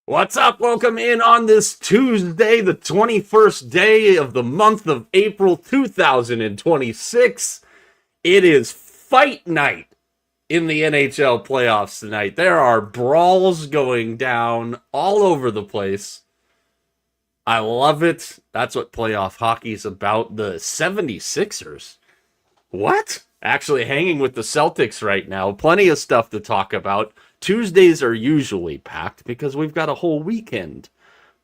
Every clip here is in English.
What's up? Welcome in on this Tuesday, the 21st day of the month of April 2026. It is fight night in the NHL playoffs tonight. There are brawls going down all over the place. I love it. That's what playoff hockey's about. The 76ers. What? Actually hanging with the Celtics right now. Plenty of stuff to talk about. Tuesdays are usually packed because we've got a whole weekend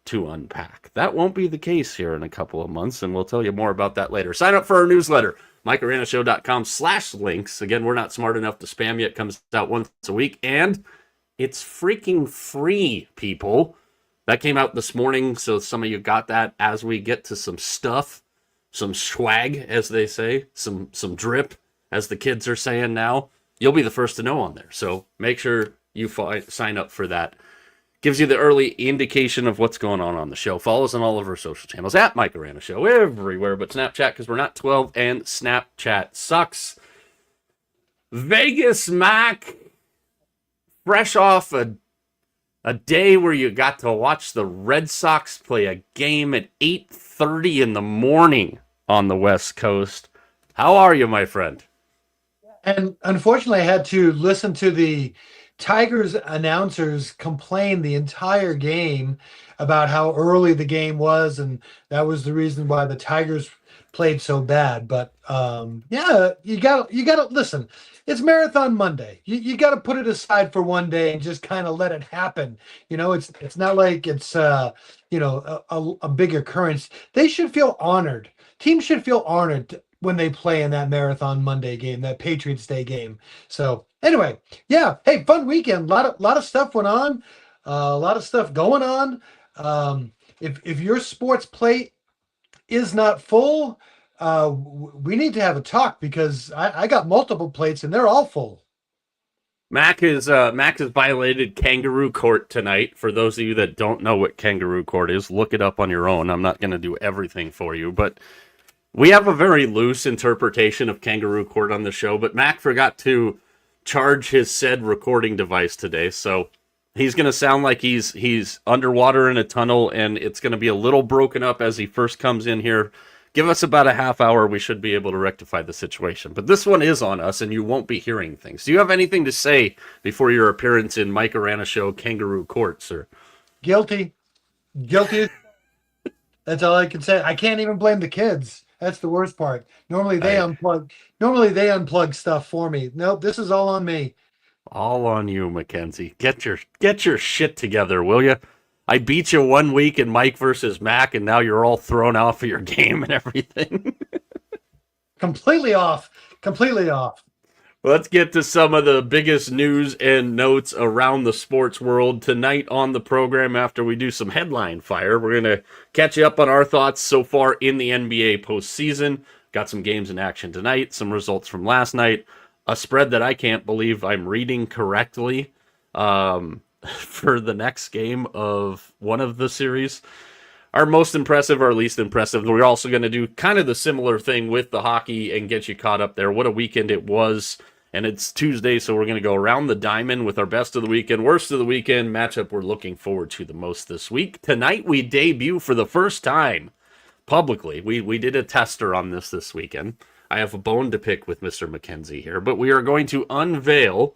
to unpack. That won't be the case here in a couple of months, and we'll tell you more about that later. Sign up for our newsletter, MikeAranaShow.com/links. Again, we're not smart enough to spam you. It comes out once a week, and it's freaking free, people. That came out this morning, so some of you got that as we get to some stuff, some swag, as they say, some drip, as the kids are saying now. You'll be the first to know on there, so make sure you sign up for that. Gives you the early indication of what's going on the show. Follow us on all of our social channels at Mike Arana Show, everywhere but Snapchat, because we're not 12 and Snapchat sucks. Vegas Mac, fresh off a day where you got to watch the Red Sox play a game at 8:30 in the morning on the West Coast. How are you, my friend? And unfortunately, I had to listen to the Tigers announcers complain the entire game about how early the game was, and that was the reason why the Tigers played so bad. But yeah, you got to listen. It's Marathon Monday. You got to put it aside for one day and just kind of let it happen. It's not like it's a big occurrence. They should feel honored. Teams should feel honored when they play in that Marathon Monday game, that Patriots Day game. So anyway, yeah, hey, fun weekend. Lot of stuff went on, a lot of stuff going on. If your sports plate is not full, we need to have a talk because I got multiple plates and they're all full. Mac has violated kangaroo court tonight. For those of you that don't know what kangaroo court is, look it up on your own. I'm not going to do everything for you, but we have a very loose interpretation of kangaroo court on the show, but Mac forgot to charge his said recording device today, so he's going to sound like he's underwater in a tunnel, and it's going to be a little broken up as he first comes in here. Give us about a half hour. We should be able to rectify the situation. But this one is on us, and you won't be hearing things. Do you have anything to say before your appearance in Mike Arana Show Kangaroo Court, sir? Guilty. That's all I can say. I can't even blame the kids. That's the worst part. Normally they unplug. Normally they unplug stuff for me. Nope, this is all on me. All on you, Mackenzie. Get your shit together, will you? I beat you one week in Mike versus Mac, and now you're all thrown off of your game and everything. Completely off. Completely off. Let's get to some of the biggest news and notes around the sports world tonight on the program. After we do some headline fire, we're going to catch you up on our thoughts so far in the NBA postseason. Got some games in action tonight, some results from last night, a spread that I can't believe I'm reading correctly for the next game of one of the series. Our most impressive, our least impressive. We're also going to do kind of the similar thing with the hockey and get you caught up there. What a weekend it was. And it's Tuesday, so we're going to go around the diamond with our best of the weekend, worst of the weekend matchup we're looking forward to the most this week. Tonight, we debut for the first time publicly. We did a tester on this weekend. I have a bone to pick with Mr. McKenzie here, but we are going to unveil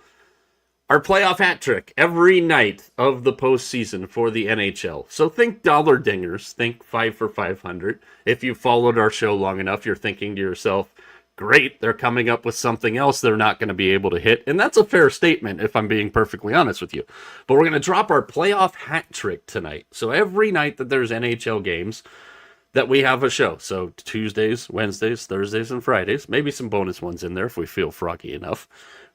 our playoff hat trick every night of the postseason for the NHL. So think dollar dingers, think 5 for 500. If you followed our show long enough, you're thinking to yourself, great, they're coming up with something else they're not going to be able to hit. And that's a fair statement, if I'm being perfectly honest with you. But we're going to drop our playoff hat trick tonight. So every night that there's NHL games, that we have a show. So Tuesdays, Wednesdays, Thursdays, and Fridays. Maybe some bonus ones in there if we feel froggy enough.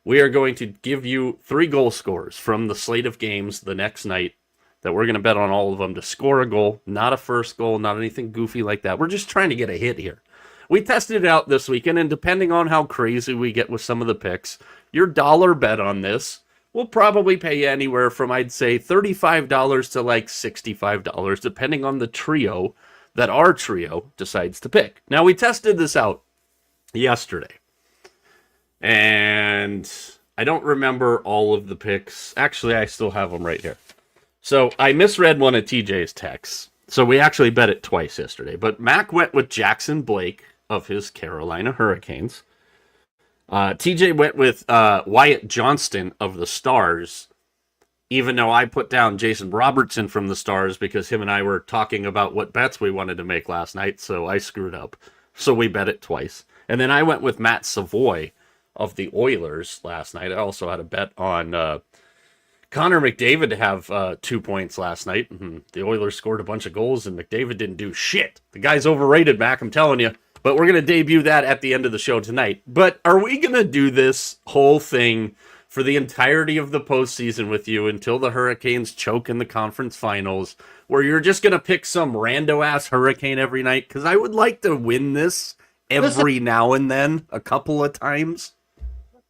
We are going to give you 3 goal scorers from the slate of games the next night that we're going to bet on all of them to score a goal. Not a first goal, not anything goofy like that. We're just trying to get a hit here. We tested it out this weekend, and depending on how crazy we get with some of the picks, your dollar bet on this will probably pay you anywhere from, I'd say, $35 to like $65, depending on the trio that our trio decides to pick. Now, we tested this out yesterday, and I don't remember all of the picks. Actually, I still have them right here. So I misread one of TJ's texts. So we actually bet it twice yesterday. But Mac went with Jackson Blake of his Carolina Hurricanes. TJ went with Wyatt Johnston of the Stars, even though I put down Jason Robertson from the Stars because him and I were talking about what bets we wanted to make last night, so I screwed up. So we bet it twice. And then I went with Matt Savoy of the Oilers last night. I also had a bet on Connor McDavid to have 2 points last night. The Oilers scored a bunch of goals, and McDavid didn't do shit. The guy's overrated, Mac, I'm telling you. But we're going to debut that at the end of the show tonight. But are we going to do this whole thing for the entirety of the postseason with you until the Hurricanes choke in the conference finals, where you're just going to pick some rando-ass Hurricane every night? Because I would like to win this every now and then, a couple of times.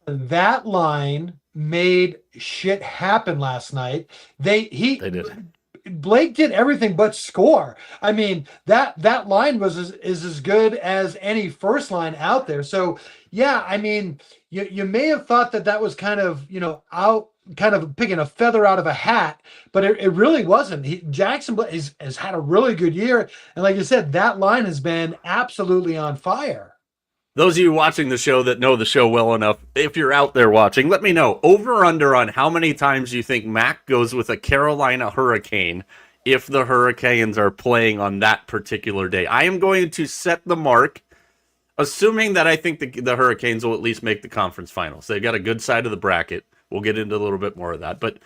That line made shit happen last night. They did. Blake did everything but score. I mean, that line is as good as any first line out there. So yeah, I mean, you may have thought that was kind of, out, kind of picking a feather out of a hat, but it really wasn't. Jackson has had a really good year, and like you said, that line has been absolutely on fire. Those of you watching the show that know the show well enough, if you're out there watching, let me know. Over or under on how many times you think Mac goes with a Carolina Hurricane if the Hurricanes are playing on that particular day. I am going to set the mark, assuming that I think the Hurricanes will at least make the conference finals. They've got a good side of the bracket. We'll get into a little bit more of that. But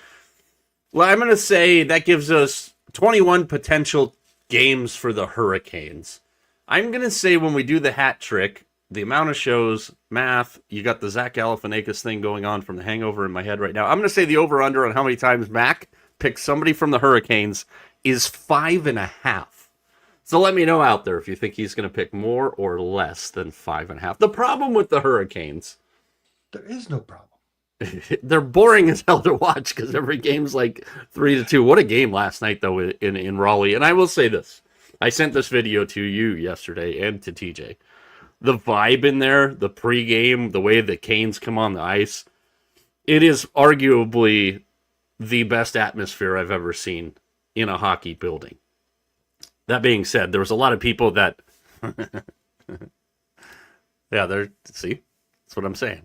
well, I'm going to say that gives us 21 potential games for the Hurricanes. I'm going to say when we do the hat trick, the amount of shows, math, you got the Zach Galifianakis thing going on from The Hangover in my head right now. I'm going to say the over-under on how many times Mac picks somebody from the Hurricanes is 5.5. So let me know out there if you think he's going to pick more or less than 5.5. The problem with the Hurricanes... There is no problem. They're boring as hell to watch because every game's like 3-2. What a game last night, though, in Raleigh. And I will say this. I sent this video to you yesterday and to TJ. The vibe in there, the pregame, the way the Canes come on the ice, it is arguably the best atmosphere I've ever seen in a hockey building. That being said, there was a lot of people that... see? That's what I'm saying.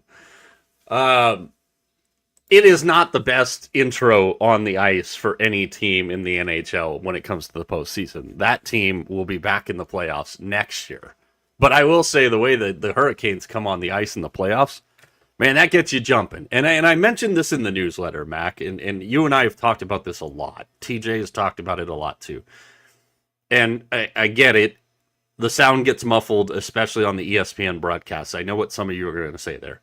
It is not the best intro on the ice for any team in the NHL when it comes to the postseason. That team will be back in the playoffs next year. But I will say the way that the Hurricanes come on the ice in the playoffs, man, that gets you jumping. And I mentioned this in the newsletter, Mac, and you and I have talked about this a lot. TJ has talked about it a lot too. And I get it. The sound gets muffled, especially on the ESPN broadcasts. I know what some of you are going to say there.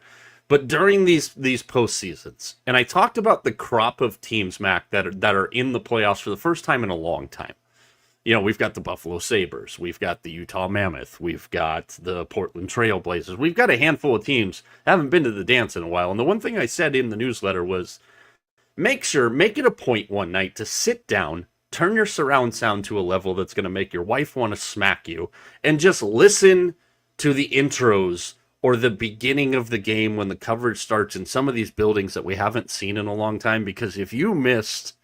But during these postseasons, and I talked about the crop of teams, Mac, that are in the playoffs for the first time in a long time. You know, we've got the Buffalo Sabres, we've got the Utah Mammoth, we've got the Portland Trail Blazers. We've got a handful of teams that haven't been to the dance in a while. And the one thing I said in the newsletter was, make it a point one night to sit down, turn your surround sound to a level that's going to make your wife want to smack you, and just listen to the intros or the beginning of the game when the coverage starts in some of these buildings that we haven't seen in a long time. Because if you missed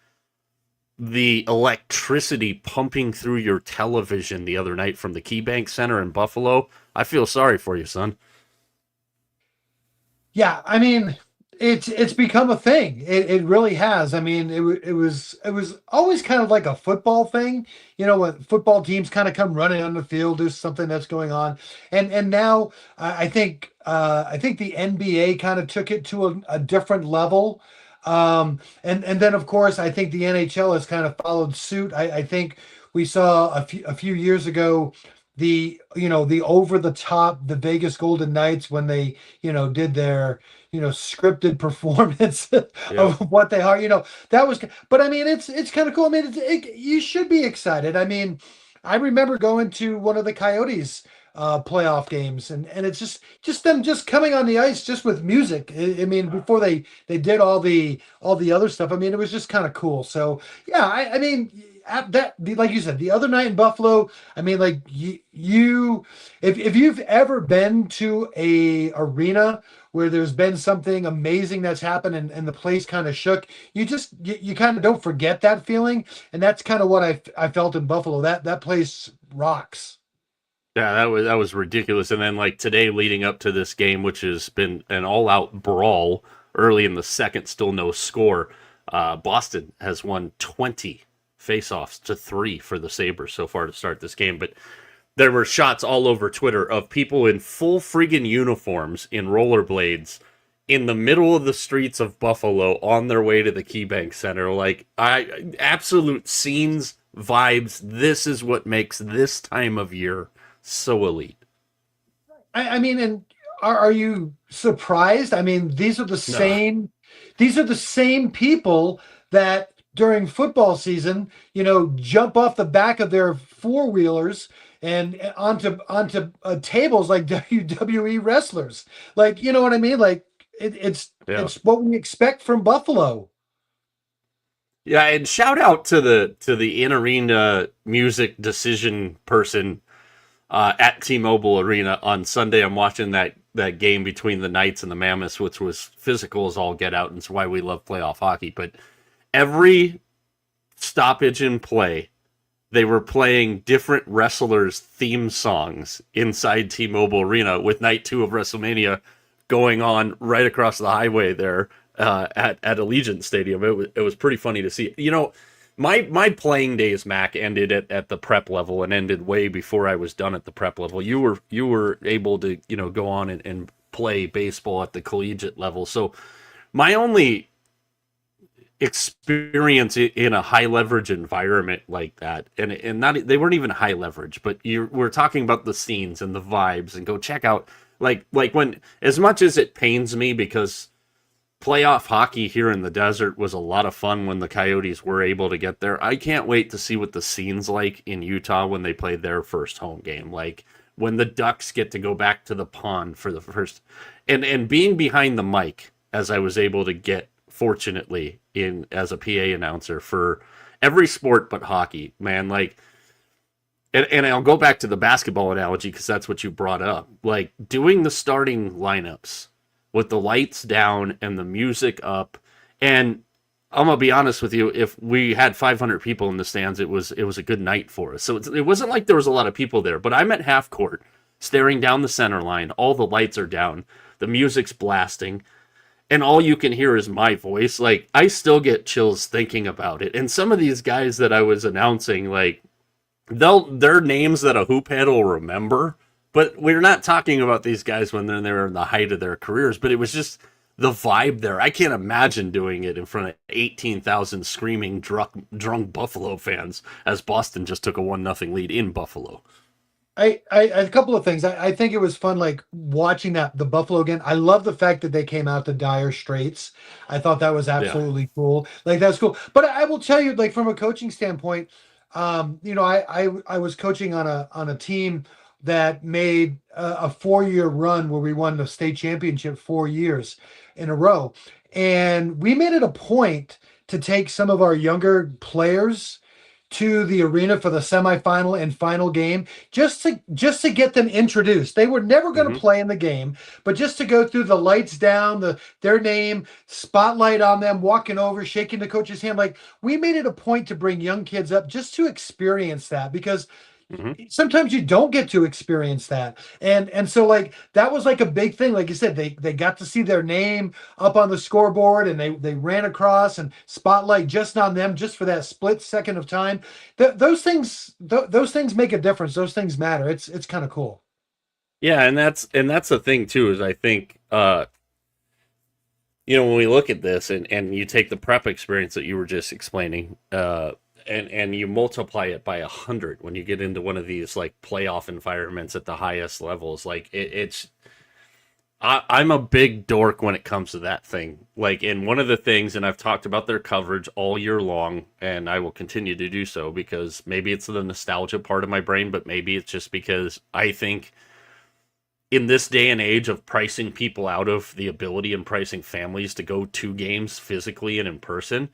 the electricity pumping through your television the other night from the KeyBank Center in Buffalo, I feel sorry for you, son. Yeah, I mean, it's become a thing. It really has. I mean, it was always kind of like a football thing, when football teams kind of come running on the field, there's something that's going on, and now I think the NBA kind of took it to a different level. And then of course I think the NHL has kind of followed suit. I think we saw a few years ago the over the top, the Vegas Golden Knights, when they did their scripted performance of what they are. That was, but I mean it's kind of cool. I mean you should be excited. I mean, I remember going to one of the Coyotes playoff games, and it's just them just coming on the ice just with music. I mean, before they did all the other stuff. I mean, it was just kind of cool. So yeah, I mean, at like you said, the other night in Buffalo, I mean, like if you've ever been to a arena where there's been something amazing that's happened and the place kind of shook. You kind of don't forget that feeling, and that's kind of what I felt in Buffalo. That place rocks. Yeah, that was ridiculous. And then like today, leading up to this game, which has been an all-out brawl early in the second, still no score. Boston has won 20 faceoffs to 3 for the Sabres so far to start this game. But there were shots all over Twitter of people in full friggin' uniforms in rollerblades in the middle of the streets of Buffalo on their way to the KeyBank Center. Like, absolute scenes, vibes. This is what makes this time of year so elite. I mean, and are you surprised? I mean, No. these are the same people that during football season, jump off the back of their four wheelers and onto tables like WWE wrestlers. Like, you know what I mean? Like Yeah. it's what we expect from Buffalo. Yeah, and shout out to the in arena music decision person at T-Mobile Arena on Sunday. I'm watching that game between the Knights and the Mammoths, which was physical as all get out, and it's why we love playoff hockey. But every stoppage in play, they were playing different wrestlers' theme songs inside T-Mobile Arena with Night 2 of WrestleMania going on right across the highway there at Allegiant Stadium. It was pretty funny to see. My playing days, Mac, ended at the prep level and ended way before I was done at the prep level. You were able to go on and play baseball at the collegiate level. So my only experience in a high leverage environment like that, and not they weren't even high leverage, but we're talking about the scenes and the vibes, and go check out like when, as much as it pains me because playoff hockey here in the desert was a lot of fun when the Coyotes were able to get there. I can't wait to see what the scene's like in Utah when they play their first home game. Like when the Ducks get to go back to the pond for the first, and being behind the mic as I was able to get, fortunately, in as a PA announcer for every sport but hockey, man. Like, and I'll go back to the basketball analogy because that's what you brought up. Like doing the starting lineups with the lights down and the music up. And I'm gonna be honest with you, if we had 500 people in the stands, it was a good night for us. So it wasn't like there was a lot of people there, but I'm at half court, staring down the center line. All the lights are down, the music's blasting, and all you can hear is my voice. Like I still get chills thinking about it. And some of these guys that I was announcing, like they're names that a hoop head will remember. But we're not talking about these guys when they're in the height of their careers. But it was just the vibe there. I can't imagine doing it in front of 18,000 screaming drunk Buffalo fans as Boston just took a 1-0 lead in Buffalo. I a couple of things. I think it was fun, like watching the Buffalo again. I love the fact that they came out to Dire Straits. I thought that was Yeah. absolutely cool. Like that's cool. But I will tell you, like from a coaching standpoint, I was coaching on a team that made a 4-year run where we won the state championship 4 years in a row, and we made it a point to take some of our younger players to the arena for the semifinal and final game just to get them introduced. They were never going to Hmm. play in the game, but just to go through the lights down, their name, spotlight on them, walking over, shaking the coach's hand. Like we made it a point to bring young kids up just to experience that because Hmm. sometimes you don't get to experience that. And so like that was like a big thing. Like you said, they got to see their name up on the scoreboard and they ran across and spotlight just on them just for that split second of time. Those things make a difference. Those things matter. It's kind of cool. Yeah, and that's the thing too, is I think when we look at this and you take the prep experience that you were just explaining, and you multiply it by 100 when you get into one of these like playoff environments at the highest levels, like I'm a big dork when it comes to that thing. Like, and one of the things, and I've talked about their coverage all year long, and I will continue to do so because maybe it's the nostalgia part of my brain, but maybe it's just because I think in this day and age of pricing people out of the ability and pricing families to go to games physically and in person,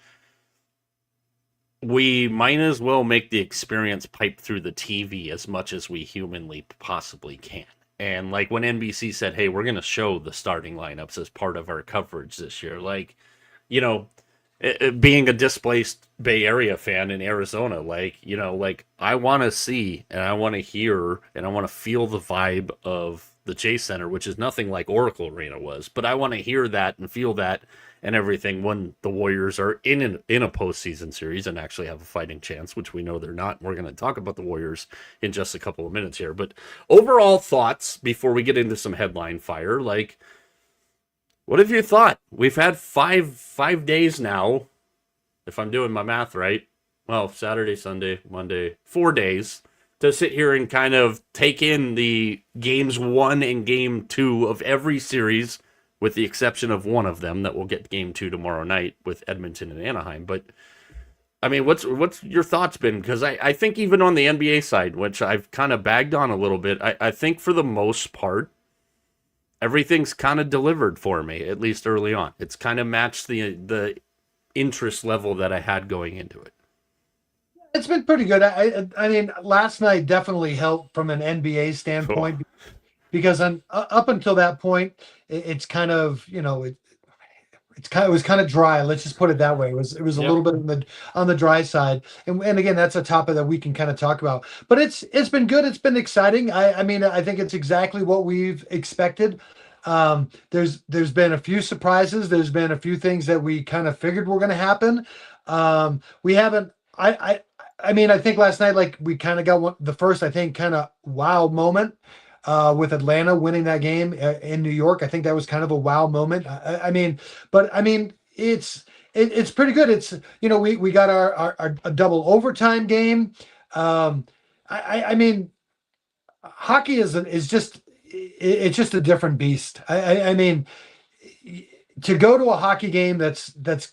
we might as well make the experience pipe through the TV as much as we humanly possibly can. And like when NBC said, "Hey, we're going to show the starting lineups as part of our coverage this year," like, you know, being a displaced Bay Area fan in Arizona, like, like I want to see and I want to hear and I want to feel the vibe of the Chase Center, which is nothing like Oracle Arena was, but I want to hear that and feel that and everything when the Warriors are in a postseason series and actually have a fighting chance, which we know they're not. We're going to talk about the Warriors in just a couple of minutes here, but overall thoughts before we get into some headline fire, like, what have you thought? We've had five days now, if I'm doing my math right. Well, Saturday, Sunday, Monday, 4 days to sit here and kind of take in the games 1 and game 2 of every series, with the exception of one of them that will get game 2 tomorrow night with Edmonton and Anaheim. But I mean, what's your thoughts been? Because I think even on the NBA side, which I've kind of bagged on a little bit, I think for the most part, everything's kind of delivered for me, at least early on. It's kind of matched the interest level that I had going into it. It's been pretty good. I mean, last night definitely helped from an NBA standpoint because up until that point, it's kind of, it was kind of dry. Let's just put it that way. It was a little bit on the dry side, and again, that's a topic that we can kind of talk about. But it's been good. It's been exciting. I mean, I think it's exactly what we've expected. There's been a few surprises. There's been a few things that we kind of figured were going to happen. We haven't. I mean, I think last night, like, we kind of got the first, I think, kind of wow moment with Atlanta winning that game in New York. I think that was kind of a wow moment. I mean, it's pretty good. It's, we got our a double overtime game. I mean, hockey is just it's just a different beast. I mean, to go to a hockey game that's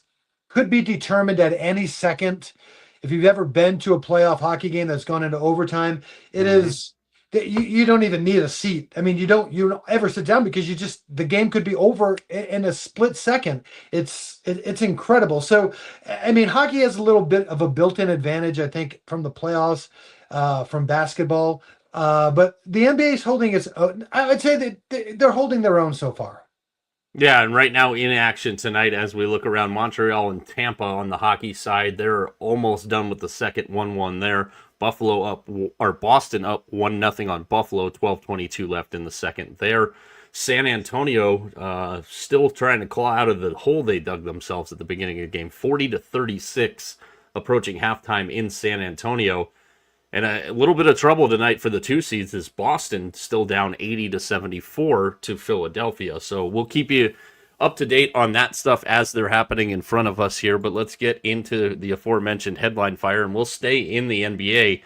could be determined at any second. If you've ever been to a playoff hockey game that's gone into overtime, it is you don't even need a seat. I mean, you don't ever sit down because the game could be over in a split second. It's incredible. So, I mean, hockey has a little bit of a built-in advantage, I think, from the playoffs, from basketball. But the NBA is holding its own. I would say that they're holding their own so far. Yeah, and right now in action tonight, as we look around Montreal and Tampa on the hockey side, they're almost done with the second 1-1 there. Boston up 1-0 on Buffalo, 12:22 left in the second there. San Antonio still trying to claw out of the hole they dug themselves at the beginning of the game, 40-36, approaching halftime in San Antonio. And a little bit of trouble tonight for the 2 seeds is Boston still down 80-74 to Philadelphia. So we'll keep you up to date on that stuff as they're happening in front of us here. But let's get into the aforementioned headline fire, and we'll stay in the NBA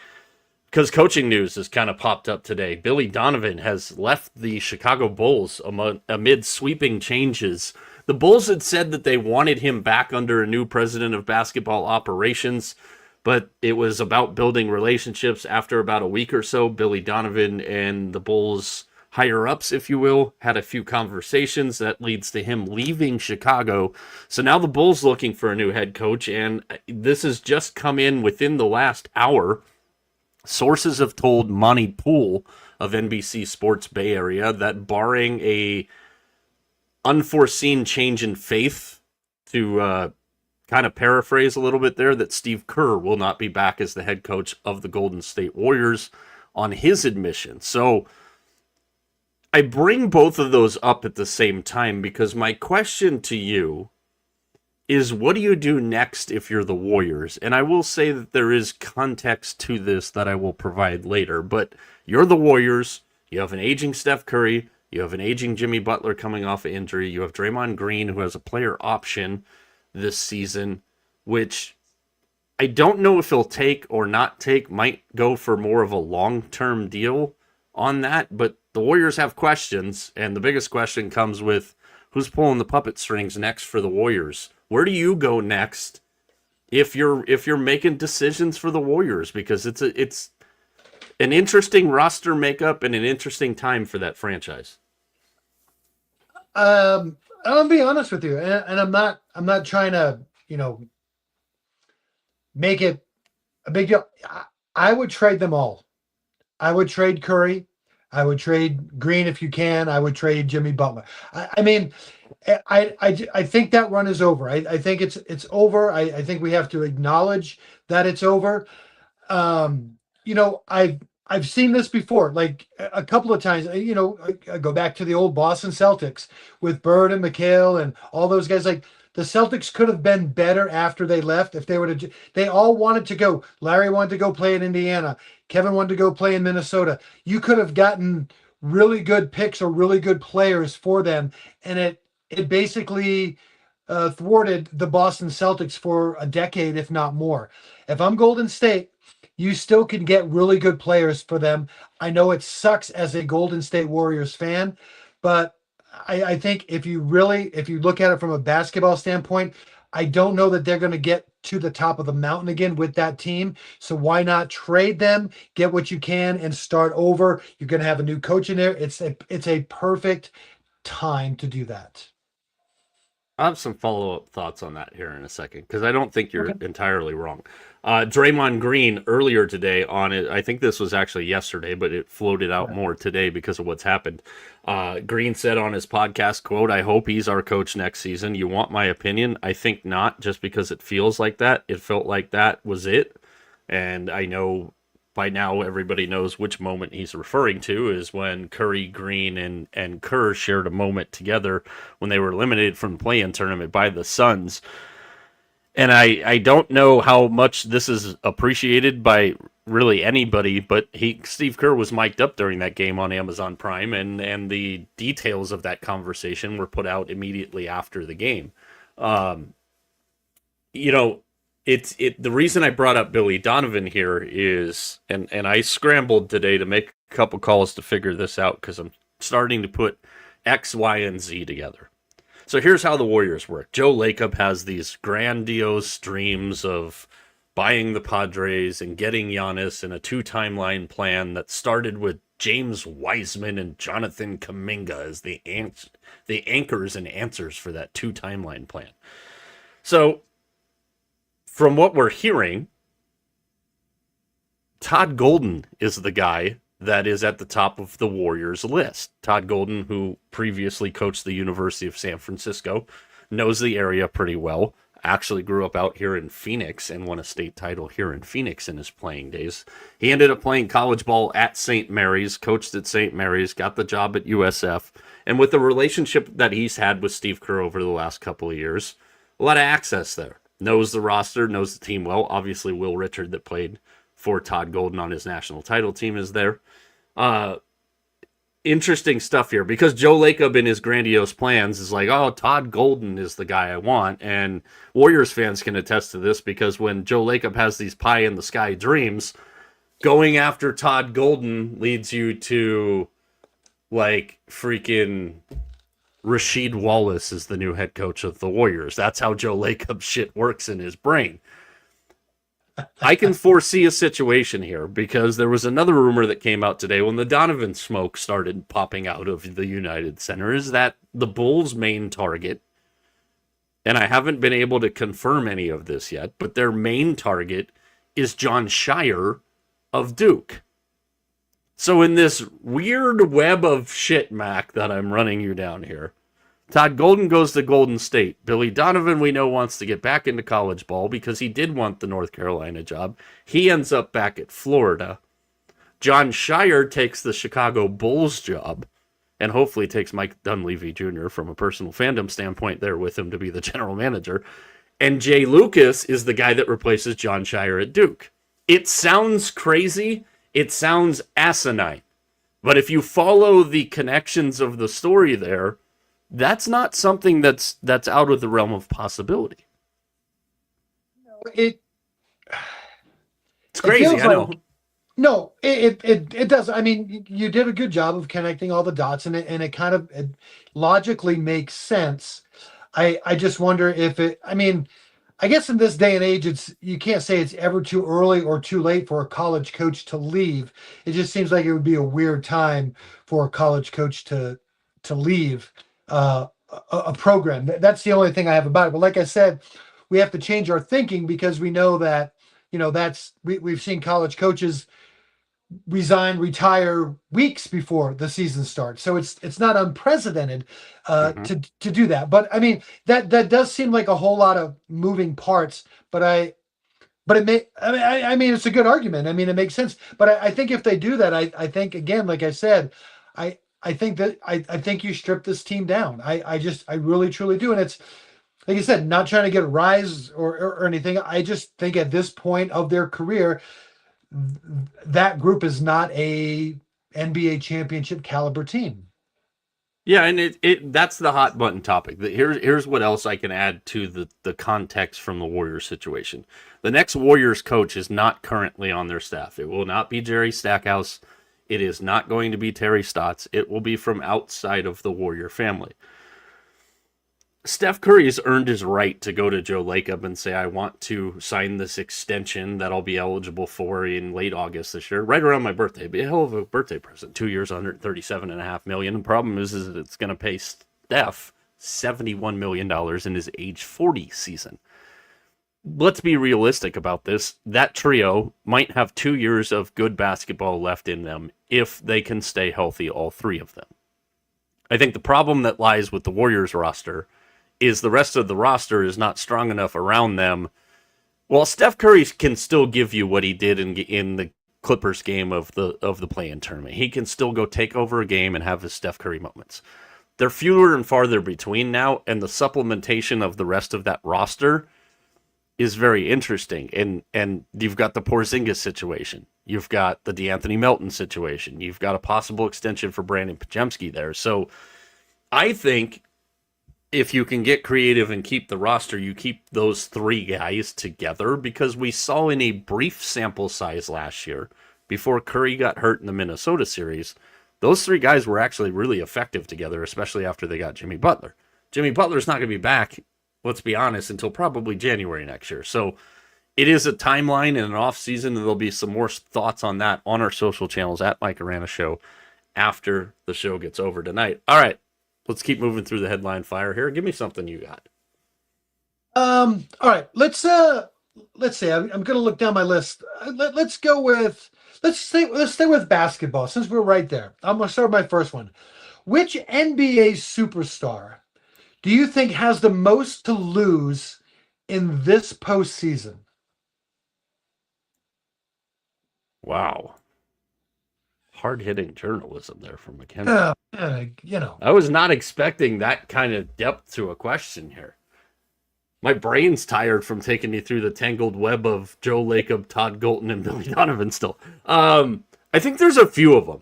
because coaching news has kind of popped up today. Billy Donovan has left the Chicago Bulls amid sweeping changes. The Bulls had said that they wanted him back under a new president of basketball operations, but it was about building relationships. After about a week or so, Billy Donovan and the Bulls higher-ups, if you will, had a few conversations that leads to him leaving Chicago. So now the Bulls looking for a new head coach, and this has just come in within the last hour. Sources have told Monty Poole of NBC Sports Bay Area that barring a unforeseen change in faith, to kind of paraphrase a little bit there, that Steve Kerr will not be back as the head coach of the Golden State Warriors on his admission. So I bring both of those up at the same time because my question to you is, what do you do next if you're the Warriors? And I will say that there is context to this that I will provide later, but you're the Warriors. You have an aging Steph Curry. You have an aging Jimmy Butler coming off of injury. You have Draymond Green, who has a player option this season, which I don't know if he'll take or not take, might go for more of a long-term deal on that, but the Warriors have questions, and the biggest question comes with who's pulling the puppet strings next for the Warriors. Where do you go next if you're making decisions for the Warriors? Because it's an interesting roster makeup and an interesting time for that franchise. I'll be honest with you, and I'm not trying to, make it a big deal. I would trade them all. I would trade Curry. I would trade Green if you can. I would trade Jimmy Butler. I mean, I think that run is over. I think it's over. I think we have to acknowledge that it's over. I've seen this before, like a couple of times. I go back to the old Boston Celtics with Bird and McHale and all those guys. Like the Celtics could have been better after they left if they would have. They all wanted to go. Larry wanted to go play in Indiana. Kevin wanted to go play in Minnesota. You could have gotten really good picks or really good players for them, and it basically thwarted the Boston Celtics for a decade, if not more. If I'm Golden State, you still can get really good players for them. I know it sucks as a Golden State Warriors fan, but I think if you look at it from a basketball standpoint, I don't know that they're going to get to the top of the mountain again with that team. So why not trade them, get what you can, and start over? You're going to have a new coach in there. It's a perfect time to do that. I have some follow up thoughts on that here in a second because I don't think you're Okay. entirely wrong. Draymond Green earlier today on it, I think this was actually yesterday, but it floated out Right. more today because of what's happened. Green said on his podcast, quote, "I hope he's our coach next season. You want my opinion? I think not, just because it feels like that. It felt like that was it. And I know by now everybody knows which moment he's referring to is when Curry, Green, and Kerr shared a moment together when they were eliminated from the play-in tournament by the Suns. And I don't know how much this is appreciated by really anybody, but Steve Kerr was mic'd up during that game on Amazon Prime, and the details of that conversation were put out immediately after the game. Um, you know, the reason I brought up Billy Donovan here is, and I scrambled today to make a couple calls to figure this out because I'm starting to put X, Y, and Z together. So here's how the Warriors work. Joe Lacob has these grandiose dreams of buying the Padres and getting Giannis in a two-timeline plan that started with James Wiseman and Jonathan Kuminga as the anchors and answers for that two-timeline plan. So from what we're hearing, Todd Golden is the guy that is at the top of the Warriors list. Todd Golden, who previously coached the University of San Francisco, knows the area pretty well, actually grew up out here in Phoenix and won a state title here in Phoenix in his playing days. He ended up playing college ball at St. Mary's, coached at St. Mary's, got the job at USF, and with the relationship that he's had with Steve Kerr over the last couple of years, a lot of access there. Knows the roster, knows the team well. Obviously, Will Richard, that played for Todd Golden on his national title team, is there. Interesting stuff here because Joe Lacob in his grandiose plans is like, oh, Todd Golden is the guy I want. And Warriors fans can attest to this because when Joe Lacob has these pie in the sky dreams, going after Todd Golden leads you to like freaking Rasheed Wallace is the new head coach of the Warriors. That's how Joe Lacob shit works in his brain. I can foresee a situation here because there was another rumor that came out today when the Donovan smoke started popping out of the United Center is that the Bulls' main target, and I haven't been able to confirm any of this yet, but their main target is John Shire of Duke. So in this weird web of shit, Mac, that I'm running you down here, Todd Golden goes to Golden State. Billy Donovan, we know, wants to get back into college ball because he did want the North Carolina job. He ends up back at Florida. John Shire takes the Chicago Bulls job and hopefully takes Mike Dunleavy Jr. from a personal fandom standpoint there with him to be the general manager. And Jay Lucas is the guy that replaces John Shire at Duke. It sounds crazy. It sounds asinine. But if you follow the connections of the story there, that's not something that's out of the realm of possibility. It It's it crazy, feels I know. like no, it does. I mean, you did a good job of connecting all the dots, and it kind of it logically makes sense. I just wonder if it. I mean, I guess in this day and age, it's you can't say it's ever too early or too late for a college coach to leave. It just seems like it would be a weird time for a college coach to leave a program. That's the only thing I have about it. But like I said, we have to change our thinking because we know that that's we've seen college coaches retire weeks before the season starts. So it's not unprecedented Hmm. to do that. But I mean that does seem like a whole lot of moving parts. But it may I mean it's a good argument. I mean it makes sense. But I think if they do that, I think again, like I said, I think that I think you strip this team down. I really truly do. And it's like you said, not trying to get a rise or anything. I just think at this point of their career, that group is not a NBA championship caliber team. Yeah, and that's the hot button topic. Here's what else I can add to the context from the Warriors situation. The next Warriors coach is not currently on their staff. It will not be Jerry Stackhouse. It is not going to be Terry Stotts. It will be from outside of the Warrior family. Steph Curry has earned his right to go to Joe Lacob and say, I want to sign this extension that I'll be eligible for in late August this year, right around my birthday. It'd be a hell of a birthday present. 2 years, $137.5 million. The problem is that it's going to pay Steph $71 million in his age 40 season. Let's be realistic about this. That trio might have 2 years of good basketball left in them if they can stay healthy, all three of them. I think the problem that lies with the Warriors roster is the rest of the roster is not strong enough around them. Well, Steph Curry can still give you what he did in the Clippers game of the play-in tournament. He can still go take over a game and have his Steph Curry moments. They're fewer and farther between now, and the supplementation of the rest of that roster is very interesting. And you've got the Porzingis situation. You've got the DeAnthony Melton situation. You've got a possible extension for Brandon Podziemski there. So I think if you can get creative and keep the roster, you keep those three guys together, because we saw in a brief sample size last year, before Curry got hurt in the Minnesota series, those three guys were actually really effective together, especially after they got Jimmy Butler. Jimmy Butler's not going to be back, let's be honest, until probably January next year. So it is a timeline and an off season, and there'll be some more thoughts on that on our social channels at Mike Arana Show after the show gets over tonight. All right. Let's keep moving through the headline fire here. Give me something you got. All right. Let's see. I'm going to look down my list. Let's go with let's stay with basketball since we're right there. I'm going to start with my first one. Which NBA superstar do you think has the most to lose in this postseason? Wow. Hard-hitting journalism there from Mackenzie. You know. I was not expecting that kind of depth to a question here. My brain's tired from taking you through the tangled web of Joe Lacob, Todd Golden, and Billy Donovan still. I think there's a few of them.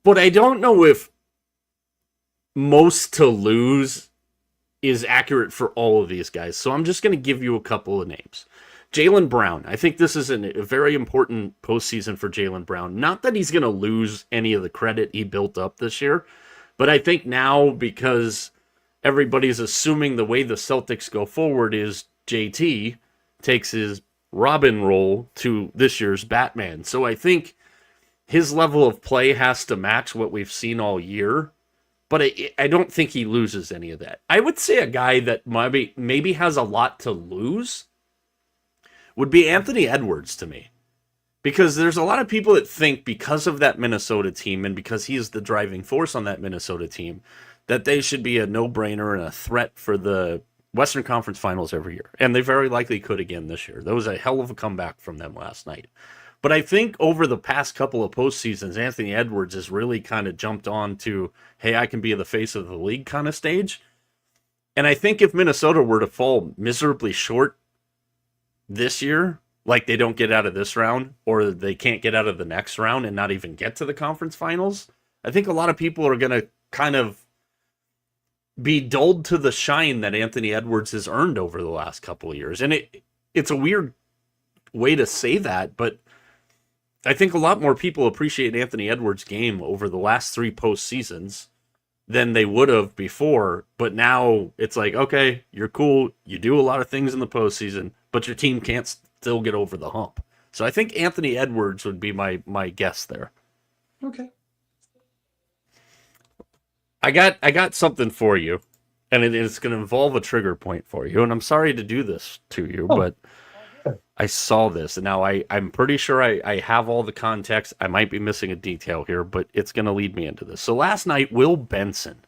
But I don't know if most to lose is accurate for all of these guys. So I'm just going to give you a couple of names. Jaylen Brown. I think this is a very important postseason for Jaylen Brown. Not that he's going to lose any of the credit he built up this year, but I think now, because everybody's assuming the way the Celtics go forward is JT takes his Robin role to this year's Batman. So I think his level of play has to match what we've seen all year, but I don't think he loses any of that. I would say a guy that maybe has a lot to lose would be Anthony Edwards to me. Because there's a lot of people that think, because of that Minnesota team and because he is the driving force on that Minnesota team, that they should be a no-brainer and a threat for the Western Conference Finals every year. And they very likely could again this year. That was a hell of a comeback from them last night. But I think over the past couple of postseasons, Anthony Edwards has really kind of jumped on to, hey, I can be the face of the league kind of stage. And I think if Minnesota were to fall miserably short this year, like they don't get out of this round, or they can't get out of the next round and not even get to the conference finals, I think a lot of people are going to kind of be dulled to the shine that Anthony Edwards has earned over the last couple of years. And it's a weird way to say that, but I think a lot more people appreciate Anthony Edwards' game over the last three postseasons than they would have before. But now it's like, okay, you're cool. You do a lot of things in the postseason, but your team can't still get over the hump. So I think Anthony Edwards would be my guess there. Okay. I got something for you, and it's going to involve a trigger point for you. And I'm sorry to do this to you, but I saw this, and now I'm pretty sure I have all the context. I might be missing a detail here, but it's going to lead me into this. So last night, Will Benson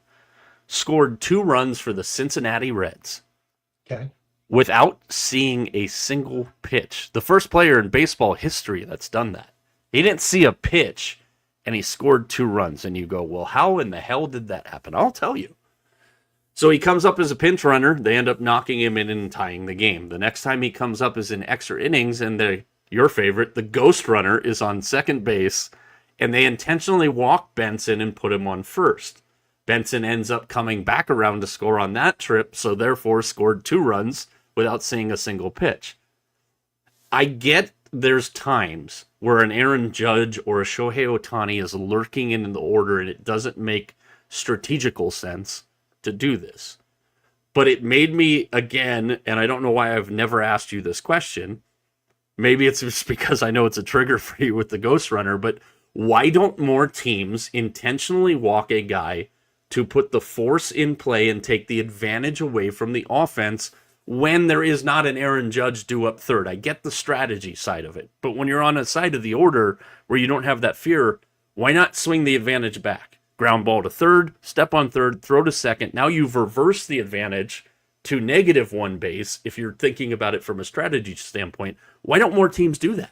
scored 2 runs for the Cincinnati Reds Okay. without seeing a single pitch. The first player in baseball history that's done that. He didn't see a pitch, and he scored 2 runs. And you go, well, how in the hell did that happen? I'll tell you. So he comes up as a pinch runner. They end up knocking him in and tying the game. The next time he comes up is in extra innings, and your favorite, the ghost runner, is on second base, and they intentionally walk Benson and put him on first. Benson ends up coming back around to score on that trip, so therefore scored 2 runs without seeing a single pitch. I get there's times where an Aaron Judge or a Shohei Ohtani is lurking in the order, and it doesn't make strategical sense to do this. But it made me, again, and I don't know why I've never asked you this question. Maybe it's just because I know it's a trigger for you with the Ghost Runner, but why don't more teams intentionally walk a guy to put the force in play and take the advantage away from the offense when there is not an Aaron Judge due up third? I get the strategy side of it, but when you're on a side of the order where you don't have that fear, why not swing the advantage back? Ground ball to third, step on third, throw to second. Now you've reversed the advantage to -1 base if you're thinking about it from a strategy standpoint. Why don't more teams do that?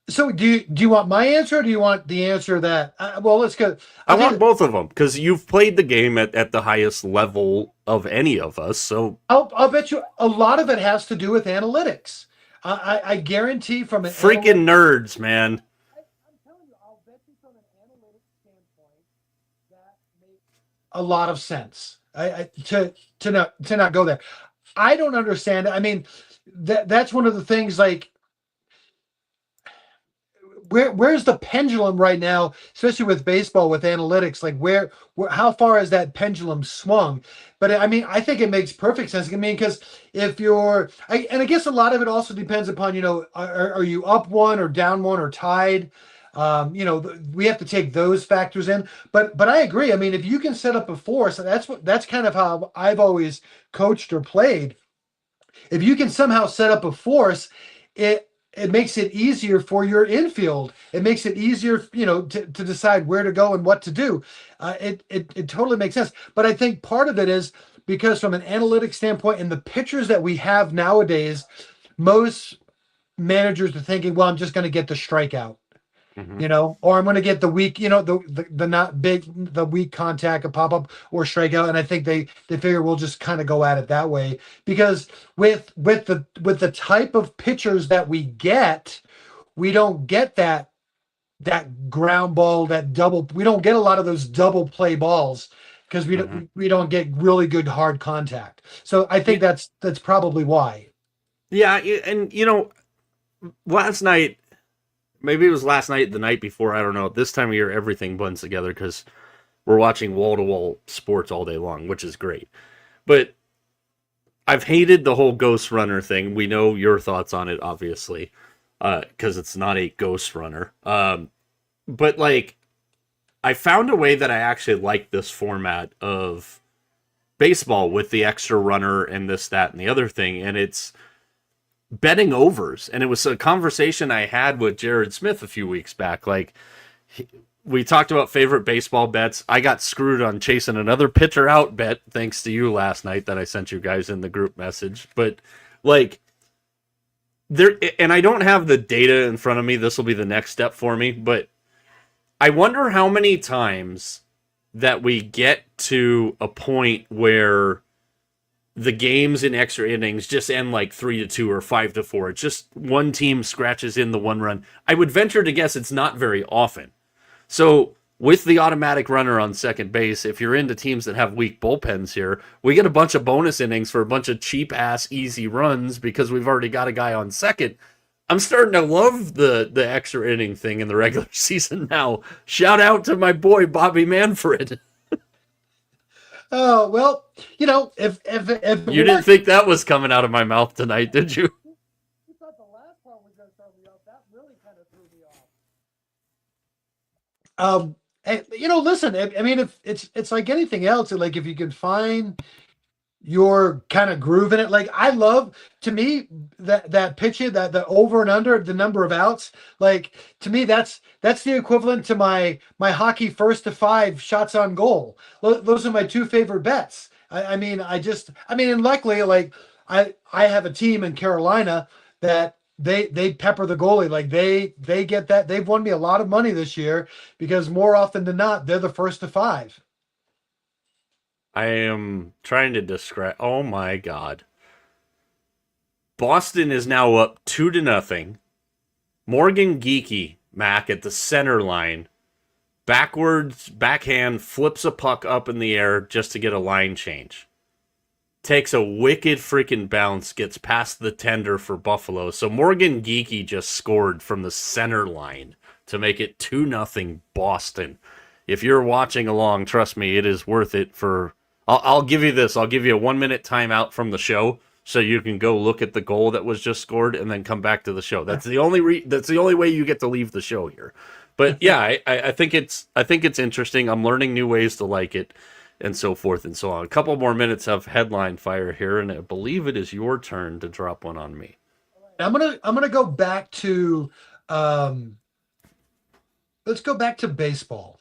So do you want my answer, or do you want the answer that? Well, let's go. I want both of them because you've played the game at the highest level of any of us. So I'll bet you a lot of it has to do with analytics. I guarantee from an freaking nerds, man. I'm telling you, I'll bet you from an analytics standpoint that makes a lot of sense. To not go there. I don't understand it. I mean, that's one of the things. Like, where's the pendulum right now, especially with baseball with analytics? Like, where how far has that pendulum swung? But I mean, I think it makes perfect sense. I mean, because if and I guess a lot of it also depends upon, are you up one or down one or tied? We have to take those factors in. But I agree. I mean, if you can set up a force, that's kind of how I've always coached or played. If you can somehow set up a force, it makes it easier for your infield. It makes it easier, to decide where to go and what to do. It totally makes sense. But I think part of it is because from an analytics standpoint and the pitchers that we have nowadays, most managers are thinking, well, I'm just going to get the strikeout. Or I'm going to get the weak, the not big, the weak contact, a pop up or strikeout. And I think they figure we'll just kind of go at it that way, because with the type of pitchers that we get, we don't get that ground ball, that double. We don't get a lot of those double play balls because we don't get really good hard contact. So I think that's probably why. Yeah, and last night. Maybe it was last night, the night before, I don't know. This time of year, everything blends together because we're watching wall-to-wall sports all day long, which is great. But I've hated the whole Ghost Runner thing. We know your thoughts on it, obviously, because it's not a Ghost Runner. But, I found a way that I actually like this format of baseball with the extra runner and this, that, and the other thing, and it's betting overs. And it was a conversation I had with Jared Smith a few weeks back. We talked about favorite baseball bets. I got screwed on chasing another pitcher out bet thanks to you last night that I sent you guys in the group message. But there, and I don't have the data in front of me. This will be the next step for me, but I wonder how many times that we get to a point where the games in extra innings just end 3-2 or 5-4. It's just one team scratches in the 1 run. I would venture to guess it's not very often. So with the automatic runner on second base, if you're into teams that have weak bullpens here, we get a bunch of bonus innings for a bunch of cheap ass easy runs because we've already got a guy on second. I'm starting to love the extra inning thing in the regular season now. Shout out to my boy Bobby Manfred. Oh, well, if you didn't think that was coming out of my mouth tonight, did you? You thought the last part was going to throw me off. That really kind of threw me off. Listen, I mean, if it's like anything else, if you can find you're kind of grooving it. Like I love, to me, that pitching, that the over and under the number of outs. Like to me, that's the equivalent to my hockey first to five shots on goal. Those are my two favorite bets. I mean, and luckily, like I have a team in Carolina that they pepper the goalie. Like they get that. They've won me a lot of money this year because more often than not, they're the first to five. I am trying to describe. Oh my god. Boston is now up 2-0. Morgan Geeky, Mac, at the center line. Backwards, backhand, flips a puck up in the air just to get a line change. Takes a wicked freaking bounce, gets past the tender for Buffalo. So Morgan Geeky just scored from the center line to make it 2-0 Boston. If you're watching along, trust me, it is worth it for... I'll give you this. I'll give you a 1-minute timeout from the show so you can go look at the goal that was just scored and then come back to the show. That's the only way you get to leave the show here. But yeah, I think it's interesting. I'm learning new ways to like it, and so forth and so on. A couple more minutes of headline fire here, and I believe it is your turn to drop one on me. I'm gonna go back to let's go back to baseball.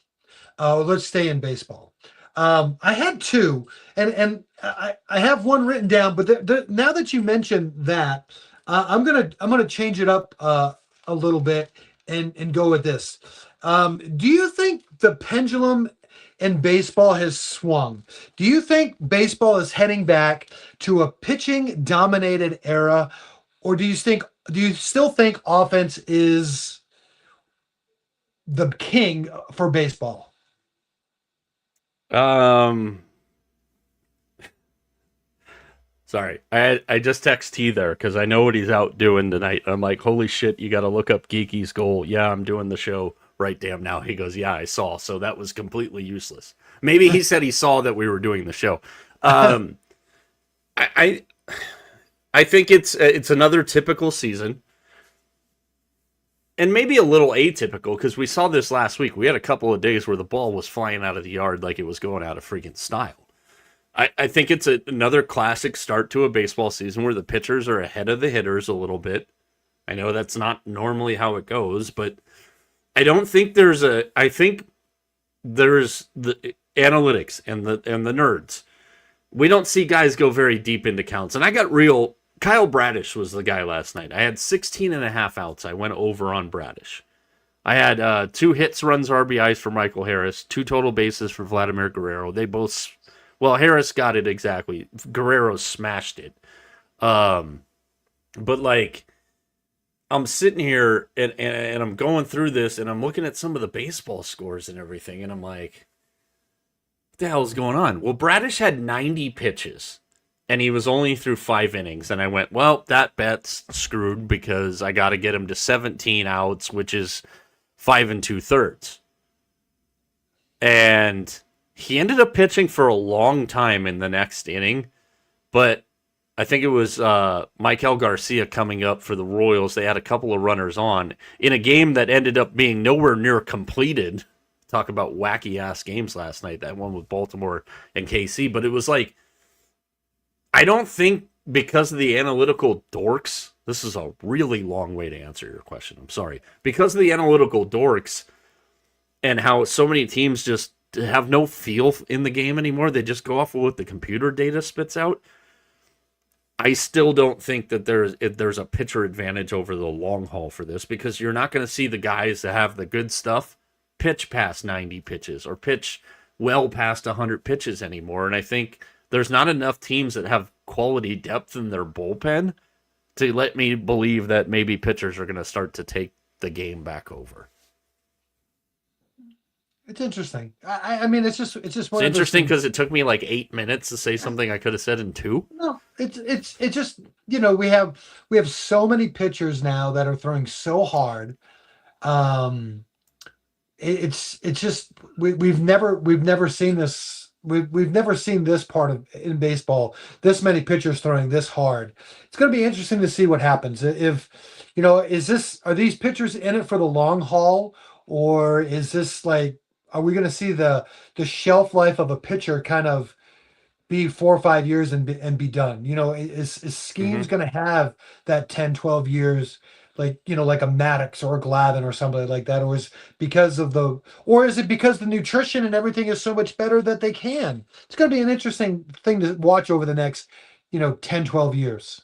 Let's stay in baseball. I had two, and I have one written down, but now that you mentioned that, I'm gonna change it up a little bit and go with this. Do you think the pendulum in baseball has swung? Do you think baseball is heading back to a pitching dominated era, or do you still think offense is the king for baseball? Um, Sorry, I just text T there because I know what he's out doing tonight. I'm like, holy shit, you got to look up Geeky's goal. Yeah, I'm doing the show right damn now. He goes, yeah, I saw. So that was completely useless. Maybe he said he saw that we were doing the show. Um, I I think it's another typical season, and maybe a little atypical because we saw this last week. We had a couple of days where the ball was flying out of the yard like it was going out of freaking style. I think it's another classic start to a baseball season where the pitchers are ahead of the hitters a little bit. I know that's not normally how it goes, but I don't think I think there's the analytics and the nerds. We don't see guys go very deep into counts. And I got real. Kyle Bradish was the guy last night. I had 16 and a half outs. I went over on Bradish. I had 2 hits, runs, RBIs for Michael Harris, 2 total bases for Vladimir Guerrero. They both, well, Harris got it exactly. Guerrero smashed it. But like, I'm sitting here and I'm going through this and I'm looking at some of the baseball scores and everything, and I'm like, what the hell is going on? Well, Bradish had 90 pitches and he was only through 5 innings. And I went, well, that bet's screwed because I got to get him to 17 outs, which is 5 2/3. And he ended up pitching for a long time in the next inning, but I think it was Michael Garcia coming up for the Royals. They had a couple of runners on in a game that ended up being nowhere near completed. Talk about wacky ass games last night, that one with Baltimore and KC. But it was like, I don't think because of the analytical dorks, this is a really long way to answer your question. I'm sorry. Because of the analytical dorks and how so many teams just have no feel in the game anymore, they just go off of what the computer data spits out. I still don't think that there's a pitcher advantage over the long haul for this, because you're not going to see the guys that have the good stuff pitch past 90 pitches or pitch well past 100 pitches anymore. And I think there's not enough teams that have quality depth in their bullpen to let me believe that maybe pitchers are going to start to take the game back over. It's interesting. I mean, it's just one It's of those interesting things. because it took me like 8 minutes to say something I could have said in 2. No, it's just, we have so many pitchers now that are throwing so hard. Um, it's just we've never seen this. We've never seen this part of in baseball. This many pitchers throwing this hard. It's going to be interesting to see what happens. If are these pitchers in it for the long haul, or is this like, are we going to see the shelf life of a pitcher kind of be 4 or 5 years and be done. Is schemes Hmm. going to have that 10, 12 years, like, like a Maddox or a Glavin or somebody like that? Or is it because the nutrition and everything is so much better that they can? It's going to be an interesting thing to watch over the next, 10, 12 years.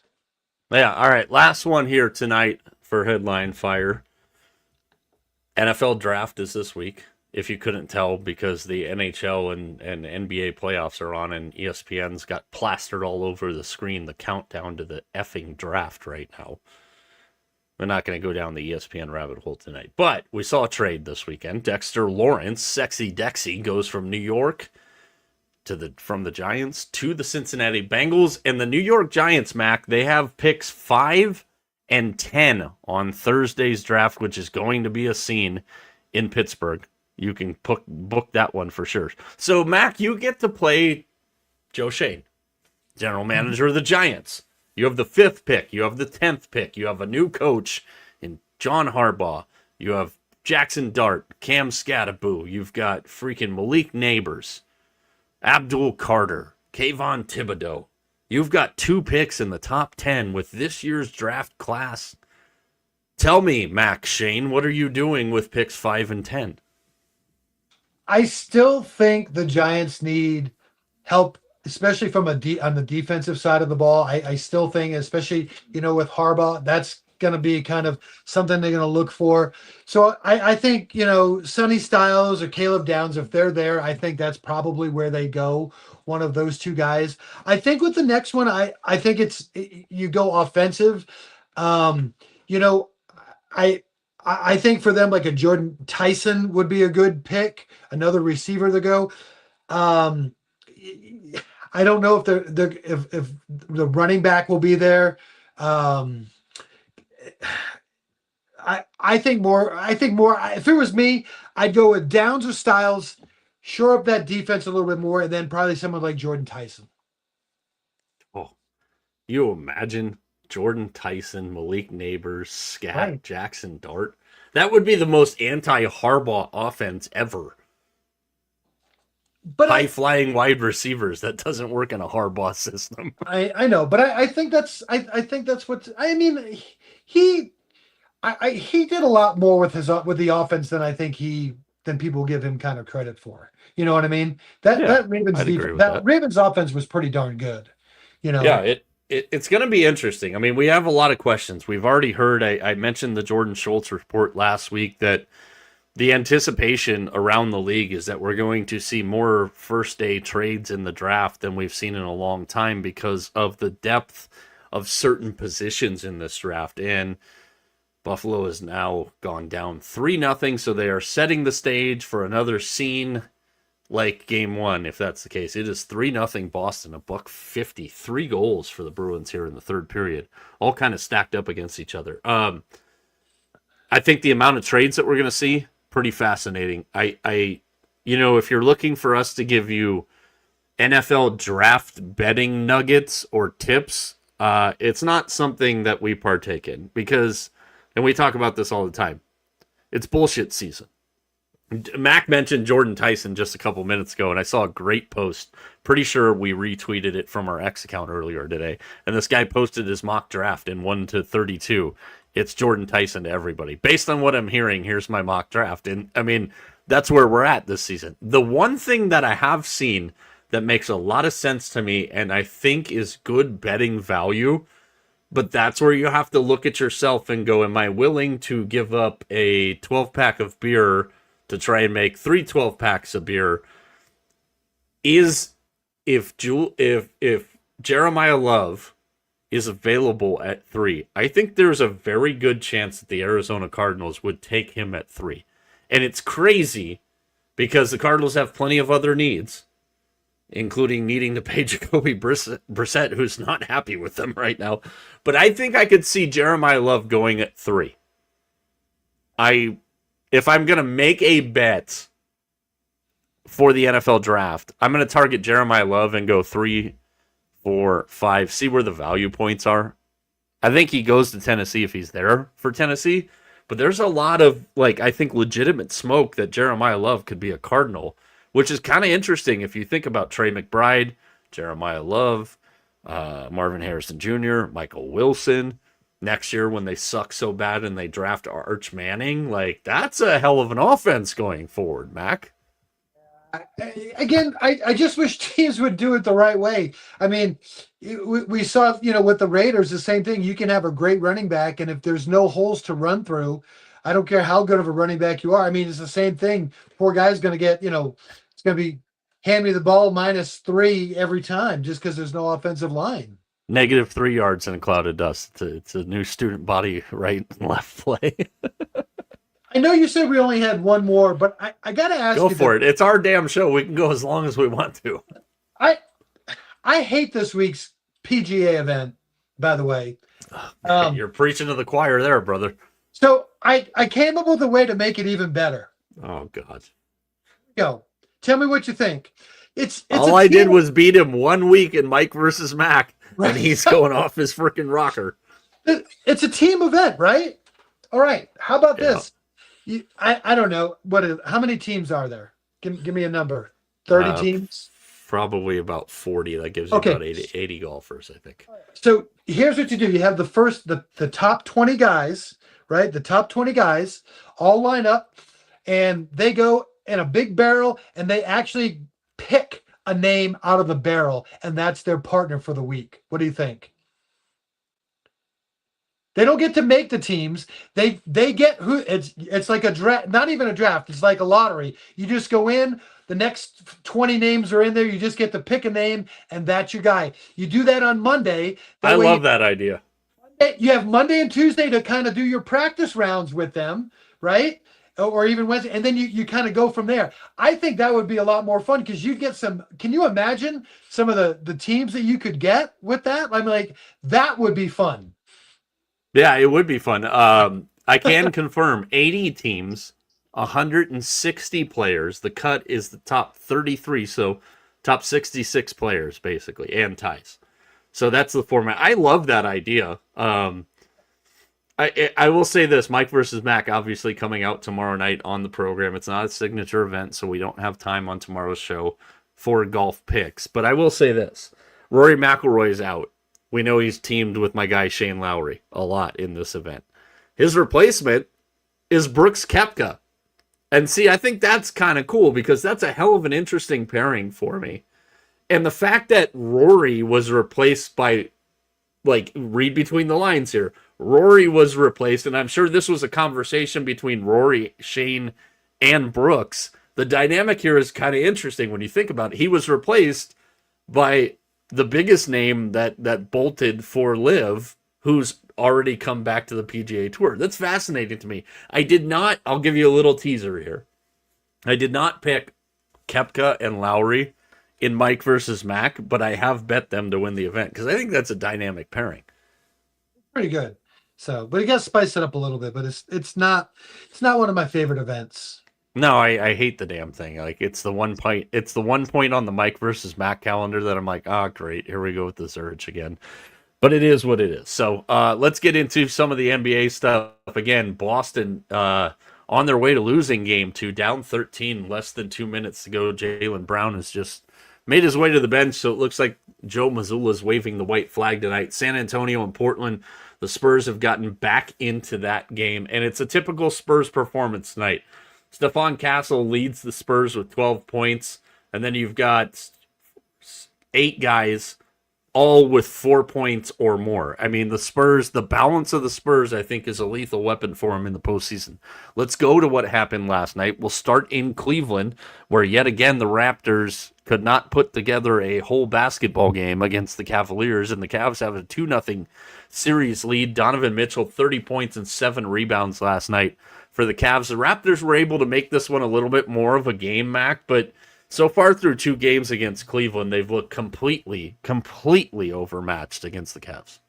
Yeah. All right. Last one here tonight for headline fire. NFL draft is this week. If you couldn't tell, because the NHL and NBA playoffs are on, and ESPN's got plastered all over the screen the countdown to the effing draft right now. We're not going to go down the ESPN rabbit hole tonight. But we saw a trade this weekend. Dexter Lawrence, Sexy Dexy, goes from New York from the Giants to the Cincinnati Bengals. And the New York Giants, Mac, they have picks 5 and 10 on Thursday's draft, which is going to be a scene in Pittsburgh. You can book that one for sure. So, Mac, you get to play Joe Shane, general manager of the Giants. You have the 5th pick. You have the 10th pick. You have a new coach in John Harbaugh. You have Jackson Dart, Cam Scattaboo. You've got freaking Malik Neighbors, Abdul Carter, Kayvon Thibodeau. You've got 2 picks in the top 10 with this year's draft class. Tell me, Mac Shane, what are you doing with picks 5 and 10? I still think the Giants need help, especially from on the defensive side of the ball. I still think, especially with Harbaugh, that's going to be kind of something they're going to look for. So I think Sonny Styles or Caleb Downs, if they're there, I think that's probably where they go. One of those 2 guys. I think with the next one, I think you go offensive. Um, you know, I think for them, like a Jordan Tyson would be a good pick, another receiver to go. Um, I don't know if if the running back will be there. Um, I think more. If it was me, I'd go with Downs or Styles, shore up that defense a little bit more, and then probably someone like Jordan Tyson. Oh, you imagine Jordan Tyson, Malik Neighbors, Scat, Right. Jackson Dart? That would be the most anti-Harbaugh offense ever. But High-flying wide receivers. That doesn't work in a Harbaugh system. I know, but I think I think that's what I mean. He he did a lot more with the offense than I think than people give him kind of credit for. You know what I mean? Yeah, I'd agree with that. Ravens offense was pretty darn good. Yeah, it's going to be interesting. I mean, we have a lot of questions. We've already heard, I mentioned the Jordan Schultz report last week, that the anticipation around the league is that we're going to see more first day trades in the draft than we've seen in a long time because of the depth of certain positions in this draft. And Buffalo has now gone down 3-0, so they are setting the stage for another scene like game 1, if that's the case. It is 3-0 Boston, $150, 3 goals for the Bruins here in the 3rd period, all kind of stacked up against each other. I think the amount of trades that we're going to see, pretty fascinating. If you're looking for us to give you NFL draft betting nuggets or tips, it's not something that we partake in because, and we talk about this all the time, it's bullshit season. Mac mentioned Jordan Tyson just a couple minutes ago, and I saw a great post. Pretty sure we retweeted it from our X account earlier today. And this guy posted his mock draft in 1 to 32. It's Jordan Tyson to everybody. Based on what I'm hearing, here's my mock draft. And I mean, that's where we're at this season. The one thing that I have seen that makes a lot of sense to me and I think is good betting value, but that's where you have to look at yourself and go, am I willing to give up a 12-pack of beer to try and make 3 12-packs of beer? Is if Jeremiah Love is available at 3, I think there's a very good chance that the Arizona Cardinals would take him at 3. And it's crazy because the Cardinals have plenty of other needs, including needing to pay Jacoby Brissett, who's not happy with them right now. But I think I could see Jeremiah Love going at 3. If I'm going to make a bet for the NFL draft, I'm going to target Jeremiah Love and go 3, 4, 5, see where the value points are. I think he goes to Tennessee if he's there for Tennessee, but there's a lot of, I think legitimate smoke that Jeremiah Love could be a Cardinal, which is kind of interesting if you think about Trey McBride, Jeremiah Love, Marvin Harrison Jr., Michael Wilson. Next year, when they suck so bad and they draft Arch Manning, like that's a hell of an offense going forward, Mac. I just wish teams would do it the right way. I mean, we saw, with the Raiders, the same thing. You can have a great running back, and if there's no holes to run through, I don't care how good of a running back you are. I mean, it's the same thing. Poor guy's going to get, it's going to be hand me the ball -3 every time just because there's no offensive line. -3 yards in a cloud of dust. It's a new student body right and left play. I know you said we only had one more, but I got to ask Go you. for it. It's our damn show. We can go as long as we want to. I hate this week's PGA event, by the way. You're preaching to the choir there, brother. So I came up with a way to make it even better. Oh, God. Go. Tell me what you think. It's all I did was beat him 1 week in Mike versus Mac, right. And he's going off his freaking rocker. It's a team event, right? All right. How about this? I don't know. How many teams are there? Give me a number. 30 teams? Probably about 40. That gives you about 80 golfers, I think. So here's what you do. You have the top 20 guys, right? The top 20 guys all line up, and they go in a big barrel, and they actually pick a name out of the barrel, and that's their partner for the week. What do you think? They don't get to make the teams. They get who it's like a draft, not even a draft. It's like a lottery. You just go in, the next 20 names are in there. You just get to pick a name, and that's your guy. You do that on Monday. I love that idea. You have Monday and Tuesday to kind of do your practice rounds with them, right? Or even Wednesday, and then you kind of go from there. I think that would be a lot more fun because you get some. Can you imagine some of the teams that you could get with that? I'm like, that would be fun. Yeah, it would be fun. I can confirm 80 teams, 160 players. The cut is the top 33, so top 66 players, basically, and ties. So that's the format. I love that idea. I will say this, Mike versus Mac, obviously coming out tomorrow night on the program. It's not a signature event, so we don't have time on tomorrow's show for golf picks. But I will say this, Rory McIlroy's out. We know he's teamed with my guy Shane Lowry a lot in this event. His replacement is Brooks Koepka. And see, I think that's kind of cool because that's a hell of an interesting pairing for me. And the fact that Rory was replaced by, read between the lines here. Rory was replaced, and I'm sure this was a conversation between Rory, Shane, and Brooks. The dynamic here is kind of interesting when you think about it. He was replaced by the biggest name that bolted for Liv, who's already come back to the PGA Tour. That's fascinating to me. I'll give you a little teaser here. I did not pick Koepka and Lowry in Mike versus Mac, but I have bet them to win the event because I think that's a dynamic pairing. Pretty good. So, but you got to spice it up a little bit, but it's not one of my favorite events. No, I hate the damn thing. It's the one point on the Mike versus Mac calendar that I'm like, great, here we go with this urge again. But it is what it is. So let's get into some of the NBA stuff. Again, Boston on their way to losing game 2, down 13, less than 2 minutes to go. Jaylen Brown has just made his way to the bench, so it looks like Joe Mazzulla's waving the white flag tonight. San Antonio and Portland, the Spurs have gotten back into that game, and it's a typical Spurs performance tonight. Stephon Castle leads the Spurs with 12 points, and then you've got 8 guys all with 4 points or more. I mean, the Spurs, the balance of the Spurs, I think, is a lethal weapon for them in the postseason. Let's go to what happened last night. We'll start in Cleveland, where yet again the Raptors could not put together a whole basketball game against the Cavaliers, and the Cavs have a 2-0 series lead. Donovan Mitchell, 30 points and 7 rebounds last night for the Cavs. The Raptors were able to make this one a little bit more of a game, Mac, but so far through 2 games against Cleveland, they've looked completely overmatched against the Cavs.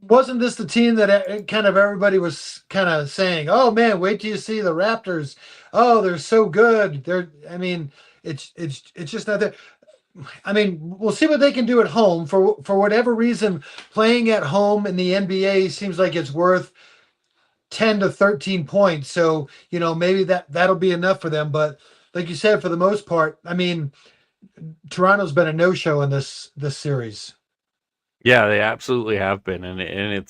Wasn't this the team that kind of everybody was kind of saying, oh man, wait till you see the Raptors. Oh, they're so good. It's just not there. I mean, we'll see what they can do at home. For whatever reason, playing at home in the NBA seems like it's worth 10 to 13 points. So, maybe that'll be enough for them. But like you said, for the most part, I mean, Toronto's been a no-show in this series. Yeah, they absolutely have been, and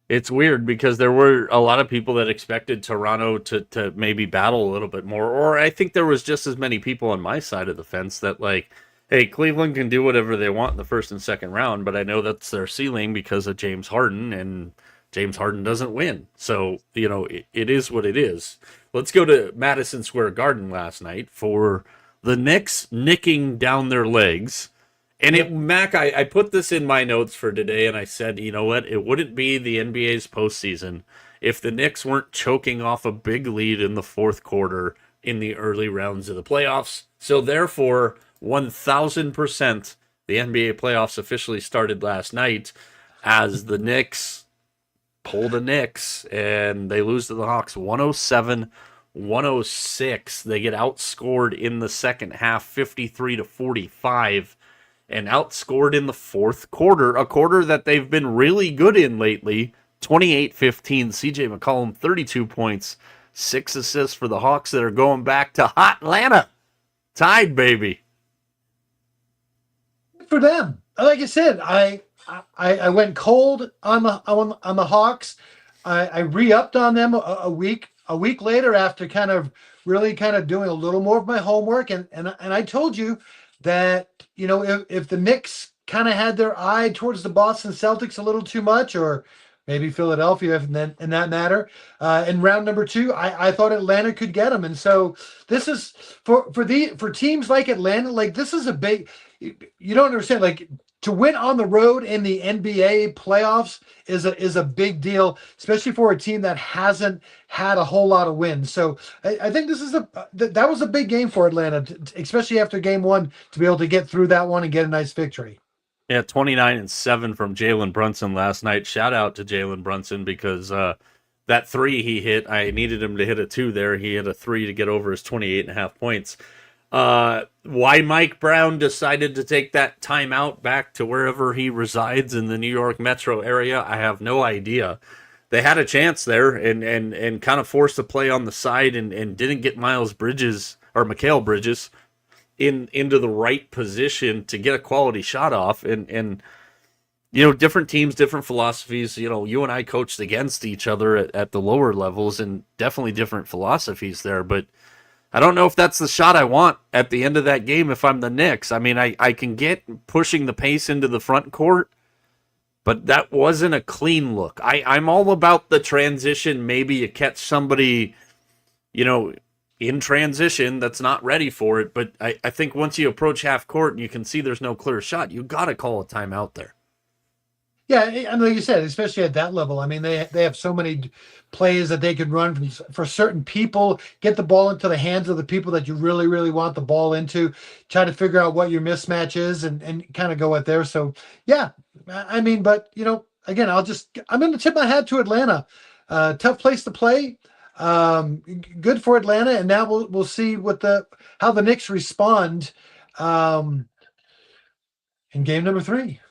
it's weird because there were a lot of people that expected Toronto to maybe battle a little bit more, or I think there was just as many people on my side of the fence that like, hey, Cleveland can do whatever they want in the first and second round, but I know that's their ceiling because of James Harden, and James Harden doesn't win. So, it is what it is. Let's go to Madison Square Garden last night for the Knicks nicking down their legs. And Mac, I put this in my notes for today, and I said, you know what? It wouldn't be the NBA's postseason if the Knicks weren't choking off a big lead in the fourth quarter in the early rounds of the playoffs. So therefore, 1,000%, the NBA playoffs officially started last night as the Knicks pull the Knicks, and they lose to the Hawks 107-106. They get outscored in the second half 53-45. And outscored in the fourth quarter, a quarter that they've been really good in lately. 28-15. CJ McCollum, 32 points, 6 assists for the Hawks that are going back to hot Atlanta. Tied, baby. For them, like I said, I went cold on the Hawks. I re-upped on them a week later after kind of doing a little more of my homework, and I told you that if the Knicks kind of had their eye towards the Boston Celtics a little too much, or maybe Philadelphia in that matter, in round number 2, I thought Atlanta could get them, and so this is for teams like Atlanta, like this is a big. You don't understand, like to win on the road in the NBA playoffs is a big deal, especially for a team that hasn't had a whole lot of wins. So I think this is that was a big game for Atlanta, especially after game 1, to be able to get through that one and get a nice victory. Yeah, 29-7 from Jalen Brunson last night. Shout out to Jalen Brunson because that 3 he hit, I needed him to hit a 2 there. He hit a 3 to get over his 28.5 points. Why Mike Brown decided to take that timeout back to wherever he resides in the New York metro area, I have no idea. They had a chance there and kind of forced a play on the side and didn't get Mikal Bridges into the right position to get a quality shot off. And different teams, different philosophies. You and I coached against each other at the lower levels, and definitely different philosophies there, but I don't know if that's the shot I want at the end of that game if I'm the Knicks. I mean, I can get pushing the pace into the front court, but that wasn't a clean look. I'm all about the transition. Maybe you catch somebody, in transition that's not ready for it. But I think once you approach half court and you can see there's no clear shot, you got to call a timeout there. Yeah, I mean, like you said, especially at that level. I mean, they have so many plays that they can run for certain people, get the ball into the hands of the people that you really, really want the ball into, try to figure out what your mismatch is and kind of go at there. So, yeah, I mean, but, again, I'm going to tip my hat to Atlanta. Tough place to play. Good for Atlanta. And now we'll see how the Knicks respond in game number 3.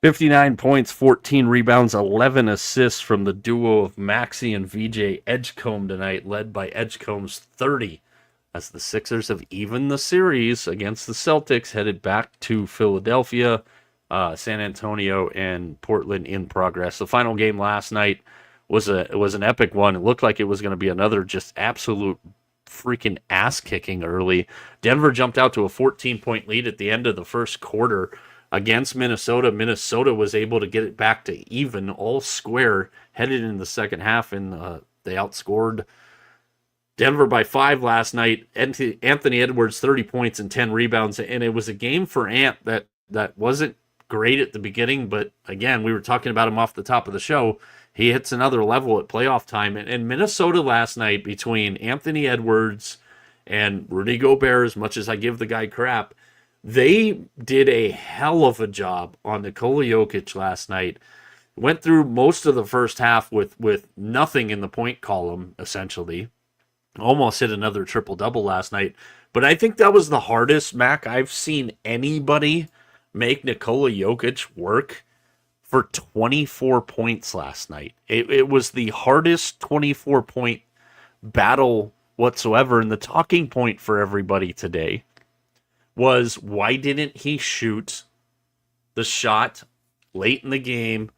59 points, 14 rebounds, 11 assists from the duo of Maxey and VJ Edgecombe tonight, led by Edgecombe's 30, as the Sixers have evened the series against the Celtics, headed back to Philadelphia, San Antonio, and Portland in progress. The final game last night was an epic one. It looked like it was going to be another just absolute freaking ass-kicking early. Denver jumped out to a 14-point lead at the end of the first quarter against Minnesota. Minnesota was able to get it back to even, all square, headed in the second half, and they outscored Denver by 5 last night. Anthony Edwards, 30 points and 10 rebounds, and it was a game for Ant that wasn't great at the beginning, but again, we were talking about him off the top of the show. He hits another level at playoff time, and Minnesota last night, between Anthony Edwards and Rudy Gobert, as much as I give the guy crap, they did a hell of a job on Nikola Jokic last night. Went through most of the first half with nothing in the point column, essentially. Almost hit another triple-double last night. But I think that was the hardest, Mac, I've seen anybody make Nikola Jokic work for 24 points last night. It was the hardest 24-point battle whatsoever, and the talking point for everybody today was why didn't he shoot the shot late in the game,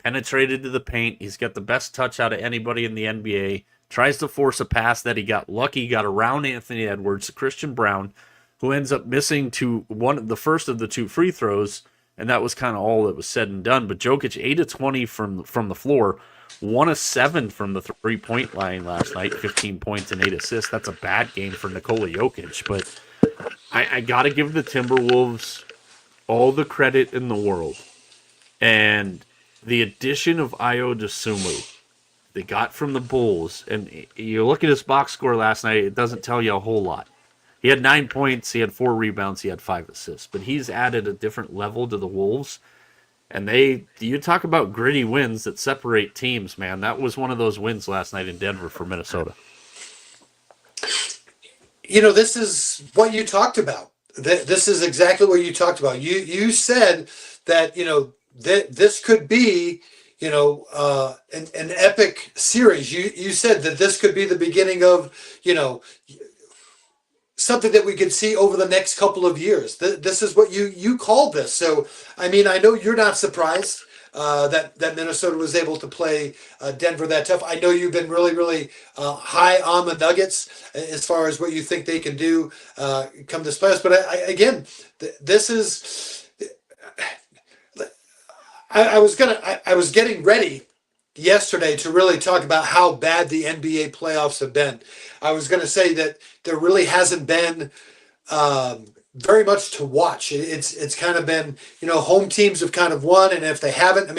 penetrated to the paint. He's got the best touch out of anybody in the NBA. Tries to force a pass that he got lucky, got around Anthony Edwards, Christian Brown, who ends up missing the first of the 2 free throws, and that was kind of all that was said and done. But Jokic 8 of 20 from the floor, 1 of 7 from the 3-point line last night, 15 points and 8 assists. That's a bad game for Nikola Jokic, but I got to give the Timberwolves all the credit in the world. And the addition of Ayo Dosunmu they got from the Bulls, and you look at his box score last night, it doesn't tell you a whole lot. He had 9 points, he had 4 rebounds, he had 5 assists, but he's added a different level to the Wolves. And you talk about gritty wins that separate teams, man. That was one of those wins last night in Denver for Minnesota. This is what you talked about. This is exactly what you talked about. You said that, this could be, an epic series. You said that this could be the beginning of, something that we could see over the next couple of years. This is what you called this. So, I know you're not surprised that Minnesota was able to play Denver that tough. I know you've been really, really high on the Nuggets as far as what you think they can do come this playoffs. But this is. I was getting ready yesterday to really talk about how bad the NBA playoffs have been. I was going to say that there really hasn't been very much to watch. It's kind of been, home teams have kind of won, and if they haven't,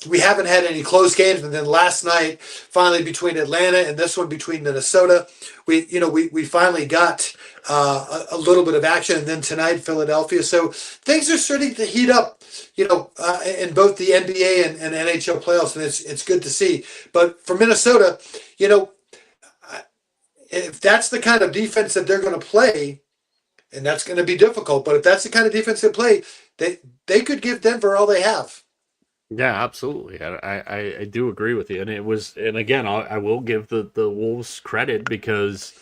we haven't had any close games. And then last night, finally between Atlanta and this one between Minnesota, we finally got a little bit of action. And then tonight, Philadelphia. So things are starting to heat up, in both the NBA and NHL playoffs, and it's good to see. But for Minnesota, if that's the kind of defense that they're going to play, and that's going to be difficult, but if that's the kind of defense they play, they could give Denver all they have. Yeah, absolutely. I do agree with you. And again, I will give the Wolves credit, because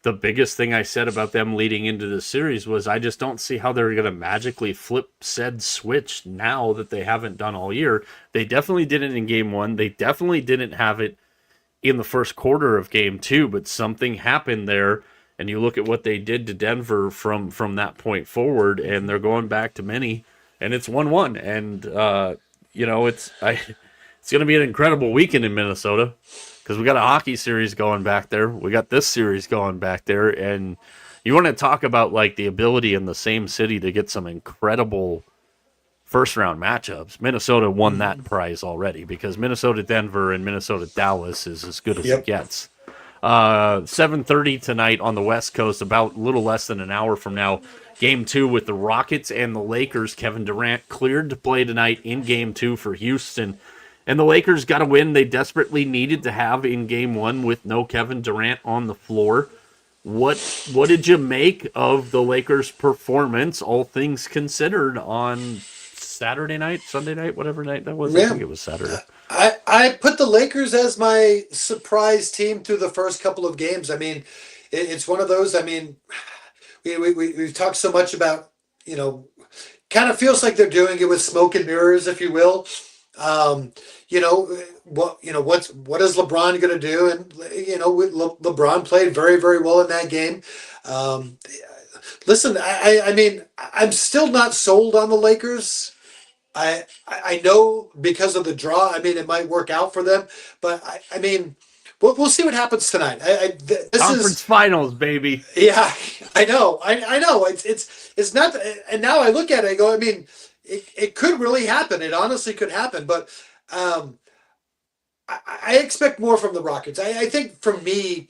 the biggest thing I said about them leading into the series was I just don't see how they're going to magically flip said switch now that they haven't done all year. They definitely did it in game 1. They definitely didn't have it in the first quarter of game 2, but something happened there. And you look at what they did to Denver from that point forward, and they're going back to many, and it's 1-1. And, it's going to be an incredible weekend in Minnesota, because we got a hockey series going back there. We got this series going back there. And you want to talk about like the ability in the same city to get some incredible first round matchups. Minnesota won that prize already, because Minnesota Denver and Minnesota Dallas is as good as it gets. 7:30 tonight on the West Coast, about a little less than an hour from now, Game 2 with the Rockets and the Lakers. Kevin Durant cleared to play tonight in Game 2 for Houston. And the Lakers got a win they desperately needed to have in Game 1 with no Kevin Durant on the floor. What did you make of the Lakers' performance, all things considered, on Saturday night, Sunday night, whatever night that was? I think it was Saturday. I put the Lakers as my surprise team through the first couple of games. It's one of those. We've talked so much about, kind of feels like they're doing it with smoke and mirrors, if you will. What is LeBron going to do? And LeBron played very, very well in that game. Listen, I'm still not sold on the Lakers. I know because of the draw, it might work out for them, but we'll see what happens tonight. This Conference finals, baby. Yeah, I know. It's not, and now I look at it, I go, it could really happen. It honestly could happen, but I expect more from the Rockets. I think for me,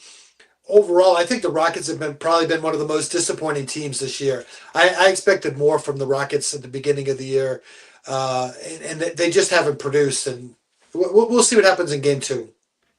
overall, I think the Rockets have probably been one of the most disappointing teams this year. I expected more from the Rockets at the beginning of the year, and they just haven't produced. And we'll see what happens in Game 2.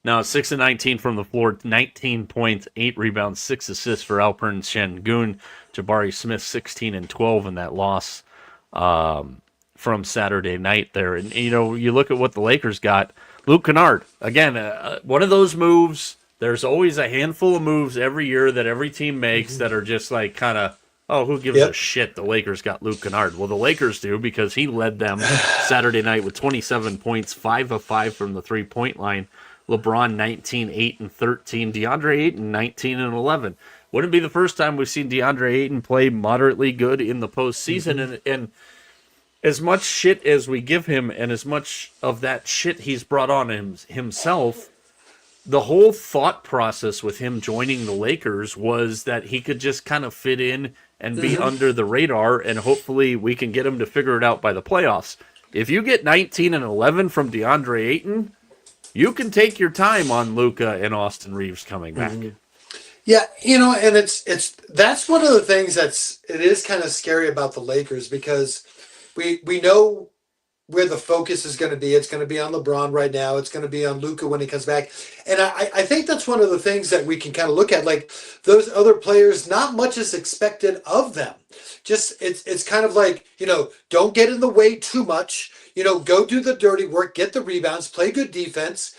Now, 6 of 19 from the floor, 19 points, 8 rebounds, 6 assists for Alperen Şengün. Jabari Smith, 16 and 12 in that loss from Saturday night there. And, you look at what the Lakers got. Luke Kennard, again, one of those moves. There's always a handful of moves every year that every team makes that are just like kind of, Oh, who gives a shit? The Lakers got Luke Kennard. Well, the Lakers do because he led them Saturday night with 27 points, 5 of 5 from the 3-point line. LeBron 19, 8 and 13. DeAndre Ayton 19 and 11. Wouldn't be the first time we've seen DeAndre Ayton play moderately good in the postseason. And as much shit as we give him and as much of that shit he's brought on himself, the whole thought process with him joining the Lakers was that he could just kind of fit in and be under the radar, and hopefully we can get him to figure it out by the playoffs. If you get 19 and 11 from DeAndre Ayton, you can take your time on Luka and Austin Reeves coming back. Yeah, and that's one of the things it is kind of scary about the Lakers, because we know where the focus is going to be. It's going to be on LeBron right now. It's going to be on Luka when he comes back. And I think that's one of the things that we can kind of look at, like those other players, not much is expected of them. Just it's kind of like, don't get in the way too much. Go do the dirty work, get the rebounds, play good defense,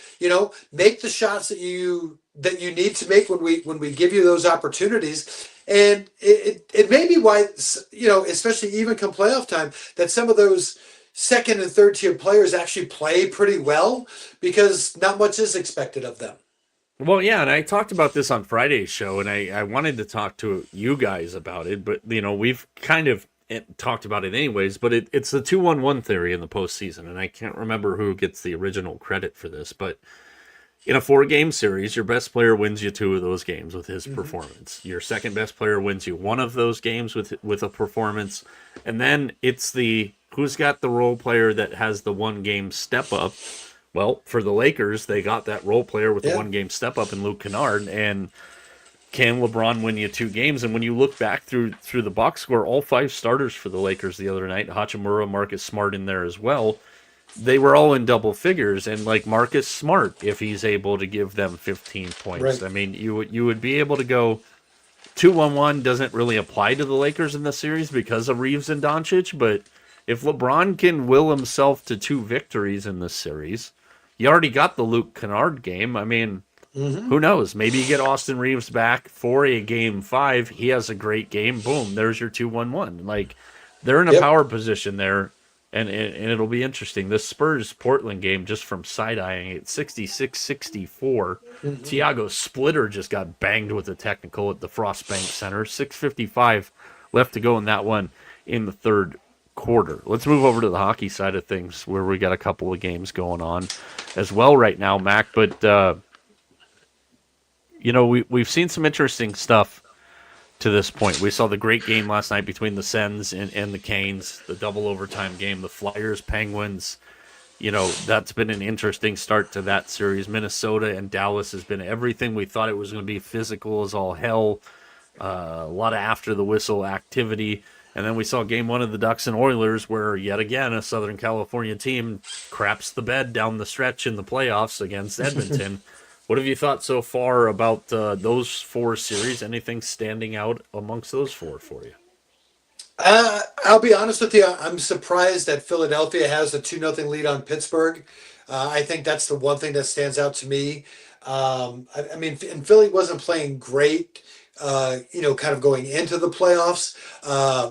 make the shots that you need to make when we give you those opportunities. And it may be why, especially even come playoff time, that some of those second and third tier players actually play pretty well, because not much is expected of them. Well, yeah, and I talked about this on Friday's show, and I wanted to talk to you guys about it, but, we've kind of talked about it anyways, but it's the 2-1-1 theory in the postseason, and I can't remember who gets the original credit for this, but in a 4-game series, your best player wins you 2 of those games with his performance. Your second best player wins you 1 of those games with a performance, and then it's who's got the role player that has the 1-game step up. Well, for the Lakers, they got that role player with the 1-game step up in Luke Kennard, and can LeBron win you 2 games? And when you look back through the box score, all 5 starters for the Lakers the other night, Hachimura, Marcus Smart in there as well, they were all in double figures. And like Marcus Smart, if he's able to give them 15 points, right. I mean, you would be able to go 2-1-1 doesn't really apply to the Lakers in the series because of Reeves and Doncic, but if LeBron can will himself to 2 victories in this series, you already got the Luke Kennard game. I mean, who knows? Maybe you get Austin Reeves back for a game 5. He has a great game. Boom, there's your 2-1-1. Like, they're in a power position there, and it'll be interesting. This Spurs-Portland game, just from side-eyeing it, 66-64. Thiago Splitter just got banged with a technical at the Frostbank Center. 6:55 left to go in that one in the third quarter. Let's move over to the hockey side of things, where we got a couple of games going on as well right now, Mac. But we've seen some interesting stuff to this point. We saw the great game last night between the Sens and the Canes, the double overtime game, the Flyers Penguins. That's been an interesting start to that series. Minnesota and Dallas has been everything we thought it was going to be. Physical as all hell, a lot of after the whistle activity. And then we saw game 1 of the Ducks and Oilers, where yet again a Southern California team craps the bed down the stretch in the playoffs against Edmonton. What have you thought so far about those 4 series? Anything standing out amongst those 4 for you? I'll be honest with you. I'm surprised that Philadelphia has a 2-0 lead on Pittsburgh. I think that's the one thing that stands out to me. I mean, and Philly wasn't playing great, kind of going into the playoffs.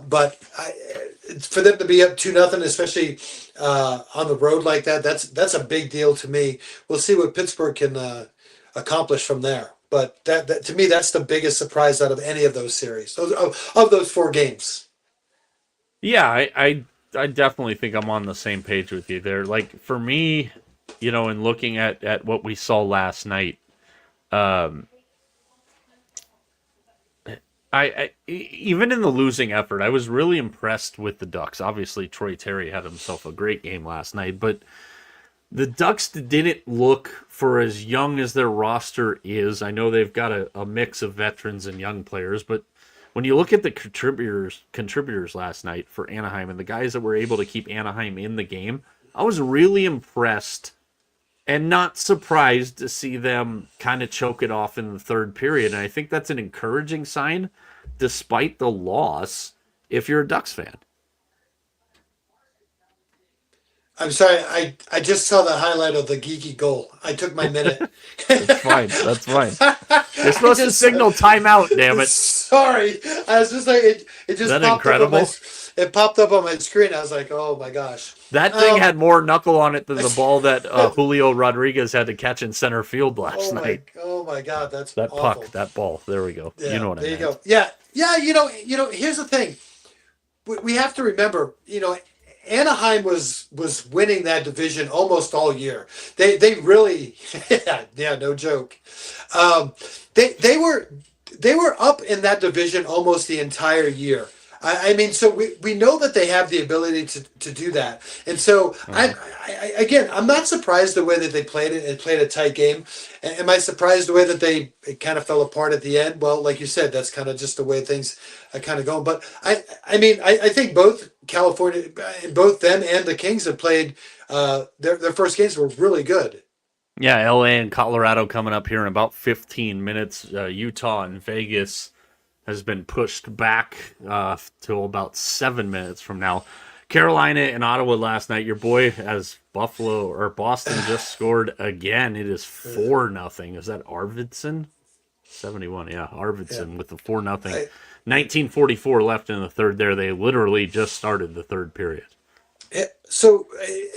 But for them to be up 2-0, especially on the road like that, that's a big deal to me. We'll see what Pittsburgh can accomplish from there. But that to me, that's the biggest surprise out of any of those series, of those 4 games. Yeah, I definitely think I'm on the same page with you there. Like, for me, in looking at what we saw last night, I even in the losing effort, I was really impressed with the Ducks. Obviously, Troy Terry had himself a great game last night, but the Ducks didn't look, for as young as their roster is. I know they've got a mix of veterans and young players, but when you look at the contributors last night for Anaheim and the guys that were able to keep Anaheim in the game, I was really impressed and not surprised to see them kind of choke it off in the third period. And I think that's an encouraging sign, despite the loss, if you're a Ducks fan. I'm sorry, I just saw the highlight of the geeky goal. I took my minute. That's fine. That's fine. You're supposed to signal timeout, damn it. Sorry, I was just like it just Is that popped up on incredible? it popped up on my screen. I was like, oh my gosh. That thing had more knuckle on it than the ball that Julio Rodriguez had to catch in center field last night. Oh my God, that's That awful. puck, that ball. There we go. Yeah, You know what I there you meant. go. Yeah, yeah. Here's the thing. We have to remember. Anaheim was winning that division almost all year. They really, yeah, no joke. Um, they were up in that division almost the entire year. I mean, so we know that they have the ability to do that, and so again, I'm not surprised the way that they played it and played a tight game. Am I surprised the way that it kind of fell apart at the end? Well, like you said, that's kind of just the way things are kind of going. But I mean, I think both California, both them and the Kings have played their first games were really good. Yeah, LA and Colorado coming up here in about 15 minutes. Utah and Vegas has been pushed back till about 7 minutes from now. Carolina and Ottawa last night. Your boy, as Boston just scored again. It is 4-0. Is that Arvidsson? 71, yeah, Arvidsson with the 4-0. 1944 left in the third there. They literally just started the third period. So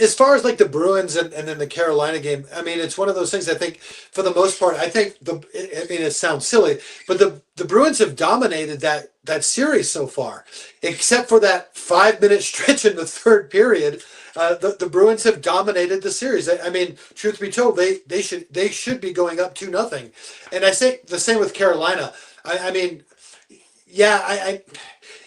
as far as like the Bruins and then the Carolina game, I mean, it's one of those things. I think for the most part, it sounds silly, but the Bruins have dominated that series so far, except for that 5-minute stretch in the third period. The Bruins have dominated the series. I mean, truth be told, they should be going up 2-0, and I say the same with Carolina. I mean, yeah,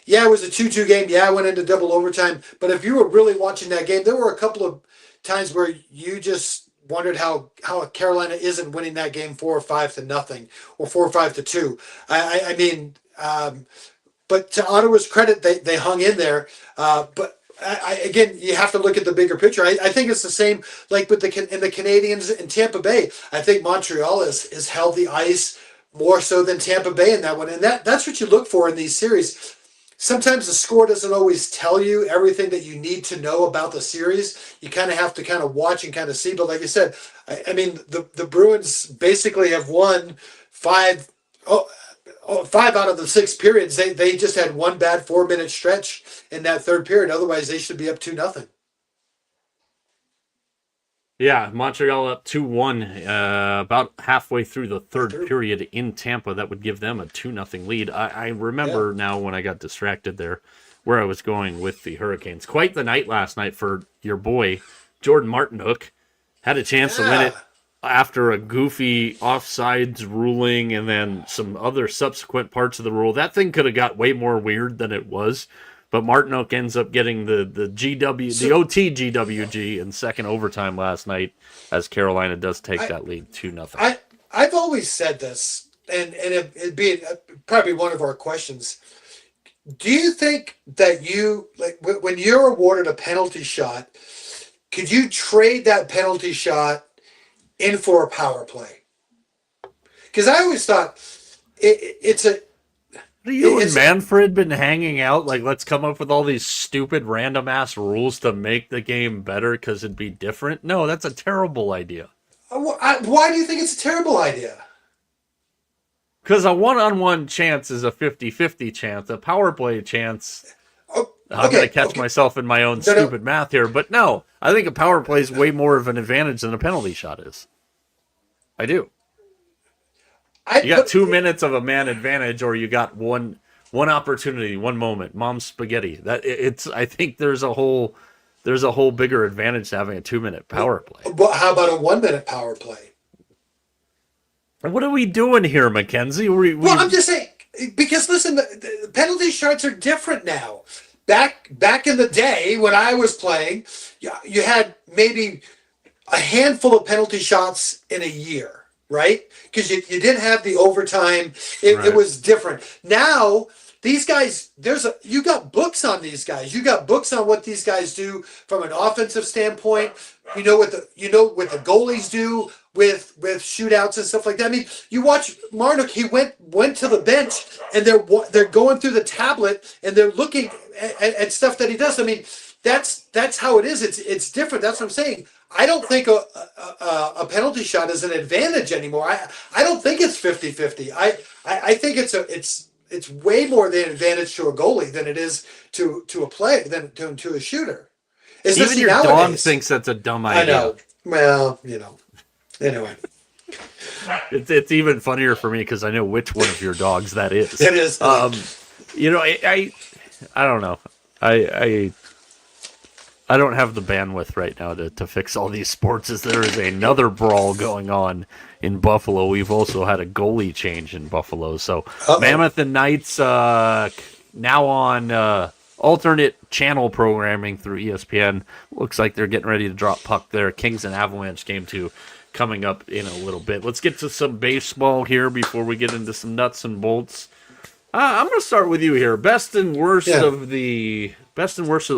yeah, it was a 2-2 game. Yeah, I went into double overtime. But if you were really watching that game, there were a couple of times where you just wondered how Carolina isn't winning that game 4 or 5-0 or 4 or 5-2. I mean, but to Ottawa's credit, they hung in there. But again, you have to look at the bigger picture. I think it's the same like with the Canadiens in Tampa Bay. I think Montreal has held the ice more so than Tampa Bay in that one, and that's what you look for in these series. Sometimes the score doesn't always tell you everything that you need to know about the series. You kind of have to kind of watch and kind of see. But like I said, I mean, the Bruins basically have won 5 out of the 6 periods. They just had one bad 4-minute stretch in that third period. Otherwise, they should be up 2-0. Yeah, Montreal up 2-1 about halfway through the third period in Tampa. That would give them a 2-0 lead. I remember now when I got distracted there where I was going with the Hurricanes. Quite the night last night for your boy, Jordan Martinook. Had a chance to win it after a goofy offsides ruling and then some other subsequent parts of the rule. That thing could have got way more weird than it was. But Martinook ends up getting the OT GWG in second overtime last night as Carolina does take that lead 2-0. I've always said this, and it being probably one of our questions. Do you think that when you're awarded a penalty shot, could you trade that penalty shot in for a power play? Because I always thought it's a... You and Manfred been hanging out like let's come up with all these stupid random ass rules to make the game better because it'd be different? No, that's a terrible idea. Why do you think it's a terrible idea? Because a one-on-one chance is a 50-50 chance. A power play chance... I'm going to catch myself in my own stupid math here, but no, I think a power play is way more of an advantage than a penalty shot is. I do. You got 2 minutes of a man advantage, or you got one opportunity, one moment. Mom's spaghetti. I think there's a whole bigger advantage to having a 2-minute power play. But how about a 1-minute power play? What are we doing here, Mackenzie? Well, I'm just saying because listen, the penalty shots are different now. Back in the day when I was playing, you had maybe a handful of penalty shots in a year. Right? Because you didn't have the overtime. It was different. Now, these guys, you got books on these guys. You got books on what these guys do from an offensive standpoint. You know what the goalies do with shootouts and stuff like that. I mean, you watch Marnook, he went to the bench and they're going through the tablet and they're looking at stuff that he does. I mean, that's how it is. It's different. That's what I'm saying. I don't think a penalty shot is an advantage anymore. I don't think it's 50-50. I think it's way more the advantage to a goalie than it is to a player than to a shooter. Even your dog thinks that's a dumb idea. I know. Well, anyway. It's even funnier for me because I know which one of your dogs that is. It is. I don't know. I don't have the bandwidth right now to fix all these sports. As there is another brawl going on in Buffalo. We've also had a goalie change in Buffalo. So Mammoth and Knights now on alternate channel programming through ESPN. Looks like they're getting ready to drop puck there. Kings and Avalanche game 2 coming up in a little bit. Let's get to some baseball here before we get into some nuts and bolts. I'm going to start with you here. Best and worst of the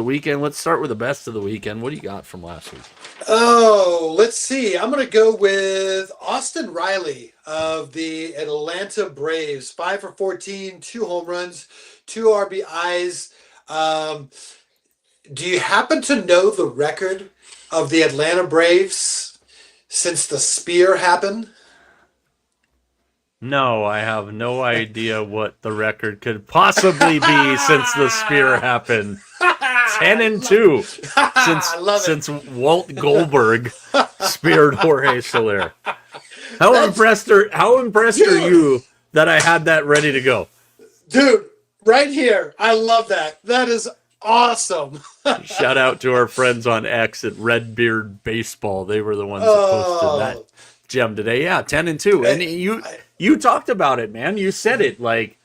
weekend. Let's start with the best of the weekend. What do you got from last week? Oh, let's see. I'm going to go with Austin Riley of the Atlanta Braves. 5 for 14, 2 home runs, 2 RBIs. Do you happen to know the record of the Atlanta Braves since the spear happened? No, I have no idea what the record could possibly be since the spear happened. 10-2 since Walt Goldberg speared Jorge Soler. How impressed are you that I had that ready to go? Dude, right here. I love that. That is awesome. Shout out to our friends on X at Redbeard Baseball. They were the ones that posted that gem today. Yeah, 10-2. And you talked about it, man. You said it, like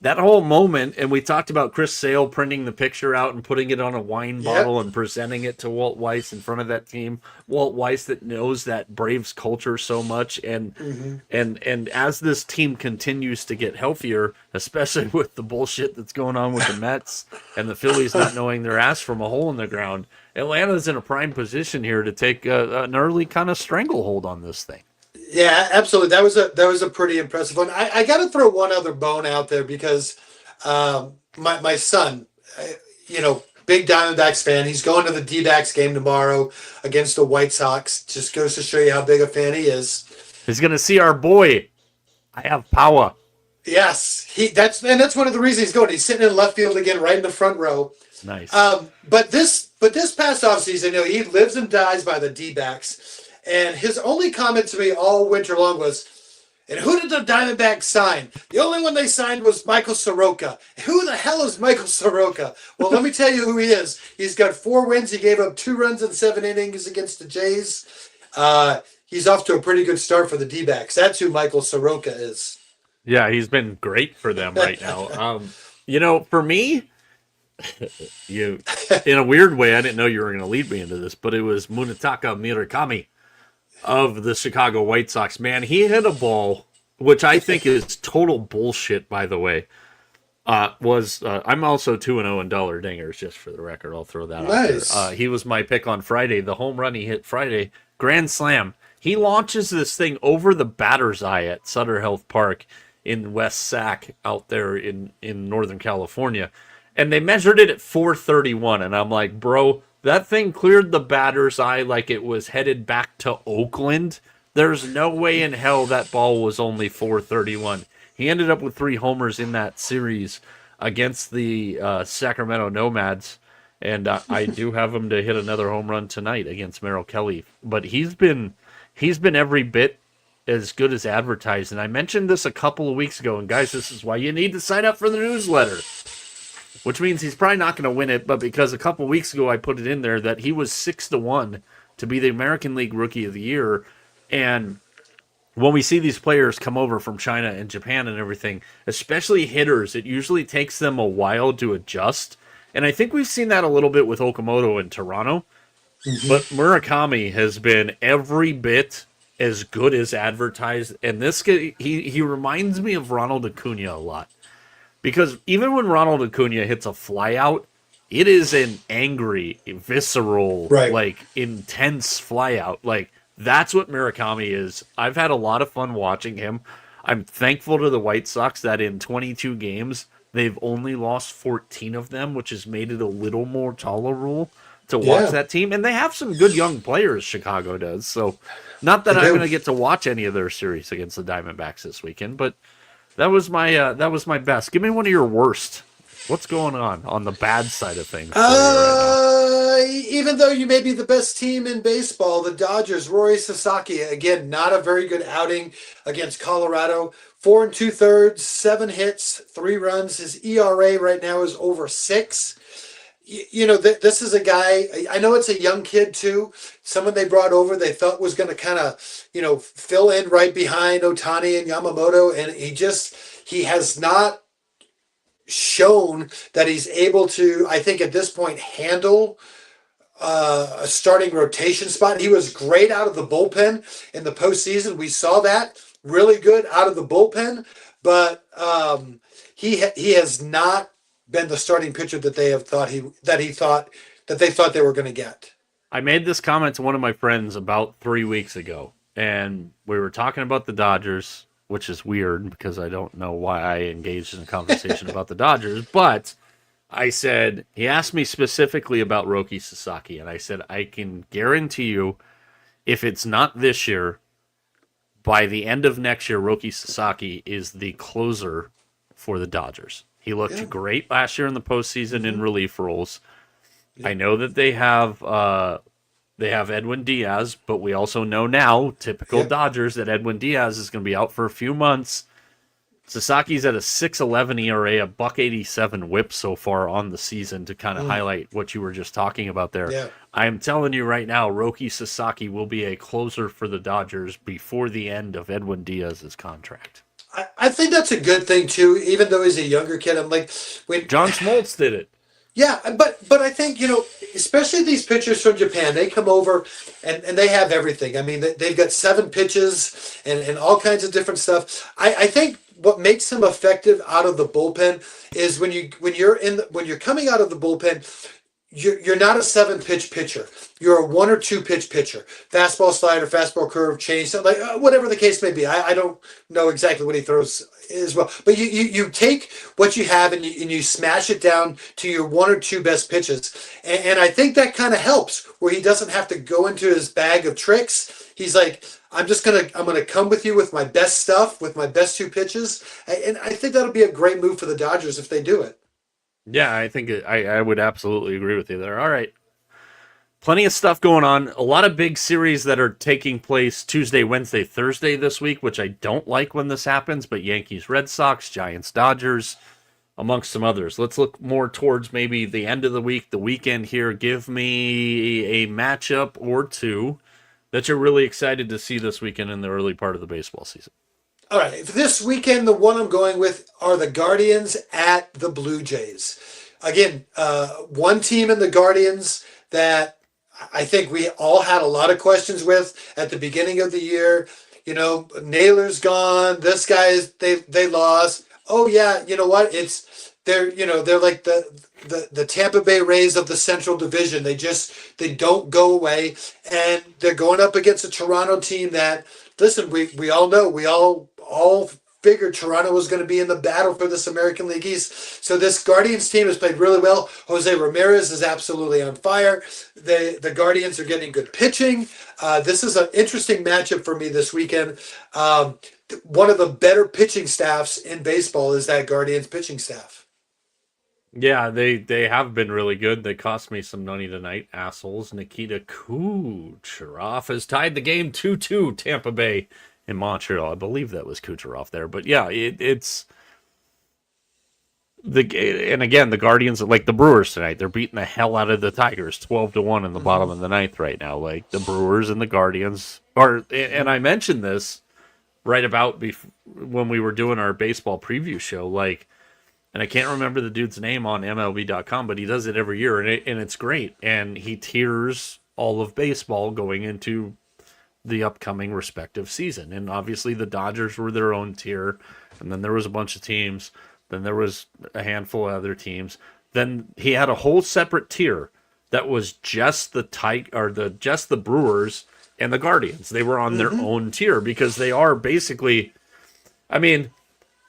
that whole moment, and we talked about Chris Sale printing the picture out and putting it on a wine bottle and presenting it to Walt Weiss in front of that team. Walt Weiss that knows that Braves culture so much, and as this team continues to get healthier, especially with the bullshit that's going on with the Mets and the Phillies not knowing their ass from a hole in the ground, Atlanta's in a prime position here to take an early kind of stranglehold on this thing. Yeah, absolutely. That was a pretty impressive one. I got to throw one other bone out there because my son, big Diamondbacks fan. He's going to the D-backs game tomorrow against the White Sox. Just goes to show you how big a fan he is. He's going to see our boy. I have power. Yes, that's one of the reasons he's going. He's sitting in left field again, right in the front row. Nice. But this past offseason, he lives and dies by the D-backs. And his only comment to me all winter long was, and who did the Diamondbacks sign? The only one they signed was Michael Soroka. Who the hell is Michael Soroka? Well, let me tell you who he is. He's got 4 wins. He gave up 2 runs in 7 innings against the Jays. He's off to a pretty good start for the D-backs. That's who Michael Soroka is. Yeah, he's been great for them right now. For me, in a weird way, I didn't know you were going to lead me into this, but it was Munetaka Murakami of the Chicago White Sox. Man, he hit a ball, which I think is total bullshit, by the way. I'm also 2-0 in dollar dingers, just for the record. I'll throw that out there. He was my pick on Friday. The home run he hit Friday, grand slam. He launches this thing over the batter's eye at Sutter Health Park in West Sac out there in Northern California. And they measured it at 431. And I'm like, bro, that thing cleared the batter's eye like it was headed back to Oakland. There's no way in hell that ball was only 431. He ended up with 3 homers in that series against the Sacramento Nomads. And I do have him to hit another home run tonight against Merrill Kelly. But he's been every bit as good as advertised. And I mentioned this a couple of weeks ago. And guys, this is why you need to sign up for the newsletter. Which means he's probably not going to win it, but because a couple weeks ago I put it in there that he was 6-1 to be the American League Rookie of the Year. And when we see these players come over from China and Japan and everything, especially hitters, it usually takes them a while to adjust. And I think we've seen that a little bit with Okamoto in Toronto. Mm-hmm. But Murakami has been every bit as good as advertised. And this guy, he reminds me of Ronald Acuna a lot. Because even when Ronald Acuna hits a fly out, it is an angry, visceral, intense fly out. Like, that's what Murakami is. I've had a lot of fun watching him. I'm thankful to the White Sox that in 22 games, they've only lost 14 of them, which has made it a little more tolerable to watch that team. And they have some good young players, Chicago does. So, not that I'm going to get to watch any of their series against the Diamondbacks this weekend, but That was my best. Give me one of your worst. What's going on the bad side of things for you right now? Even though you may be the best team in baseball, the Dodgers, Rory Sasaki, again, not a very good outing against Colorado. 4 2/3, 7 hits, 3 runs. His ERA right now is over 6. This is a guy, I know it's a young kid too. Someone they brought over they thought was going to kind of, fill in right behind Otani and Yamamoto. And he has not shown that he's able to, I think at this point, handle a starting rotation spot. He was great out of the bullpen in the postseason. We saw that really good out of the bullpen, but he has not been the starting pitcher that they have thought they thought they were going to get. I made this comment to one of my friends about 3 weeks ago, and we were talking about the Dodgers, which is weird because I don't know why I engaged in a conversation about the Dodgers, but I said, he asked me specifically about Roki Sasaki, and I said, I can guarantee you, if it's not this year, by the end of next year, Roki Sasaki is the closer for the Dodgers. He looked great last year in the postseason in relief roles. Yeah. I know that they have Edwin Diaz, but we also know now, typical Dodgers, that Edwin Diaz is going to be out for a few months. Sasaki's at a 6.11 ERA, a .187 WHIP so far on the season to kind of highlight what you were just talking about there. Yeah. I am telling you right now, Roki Sasaki will be a closer for the Dodgers before the end of Edwin Diaz's contract. I think that's a good thing too, even though he's a younger kid. I'm like, when John Smoltz did it. Yeah, but I think, especially these pitchers from Japan, they come over and they have everything. I mean, they've got 7 pitches and all kinds of different stuff. I think what makes them effective out of the bullpen is when you're coming out of the bullpen, you're not a 7-pitch pitcher. You're a 1 or 2 pitch pitcher. Fastball, slider, fastball, curve, change, like whatever the case may be. I don't know exactly what he throws as well, but you take what you have and you smash it down to your 1 or 2 best pitches, and I think that kind of helps where he doesn't have to go into his bag of tricks. He's like, I'm gonna come with you with my best stuff, with my best 2 pitches, and I think that'll be a great move for the Dodgers if they do it. Yeah, I think I would absolutely agree with you there. All right. Plenty of stuff going on. A lot of big series that are taking place Tuesday, Wednesday, Thursday this week, which I don't like when this happens, but Yankees, Red Sox, Giants, Dodgers, amongst some others. Let's look more towards maybe the end of the week, the weekend here. Give me a matchup or two that you're really excited to see this weekend in the early part of the baseball season. All right, this weekend, the one I'm going with are the Guardians at the Blue Jays. Again, one team in the Guardians that I think we all had a lot of questions with at the beginning of the year. Naylor's gone. This guy's they lost. Oh yeah, you know what? They're like the Tampa Bay Rays of the Central Division. They don't go away, and they're going up against a Toronto team that, listen, we all know, we all figured Toronto was going to be in the battle for this American League East. So this Guardians team has played really well. Jose Ramirez is absolutely on fire. The Guardians are getting good pitching. This is an interesting matchup for me this weekend. One of the better pitching staffs in baseball is that Guardians pitching staff. Yeah, they have been really good. They cost me some money tonight, assholes. Nikita Kucherov has tied the game 2-2, Tampa Bay in Montreal. I believe that was Kucherov there. But yeah, and again, the Guardians, like the Brewers tonight, they're beating the hell out of the Tigers 12-1 in the bottom of the ninth right now. Like the Brewers and the Guardians are, and I mentioned this right about when we were doing our baseball preview show, like, and I can't remember the dude's name on MLB.com, but he does it every year, and it's great. And he tiers all of baseball going into the upcoming respective season. And obviously the Dodgers were their own tier, and then there was a bunch of teams, then there was a handful of other teams. Then he had a whole separate tier that was just just the Brewers and the Guardians. They were on their own tier because they are basically, I mean,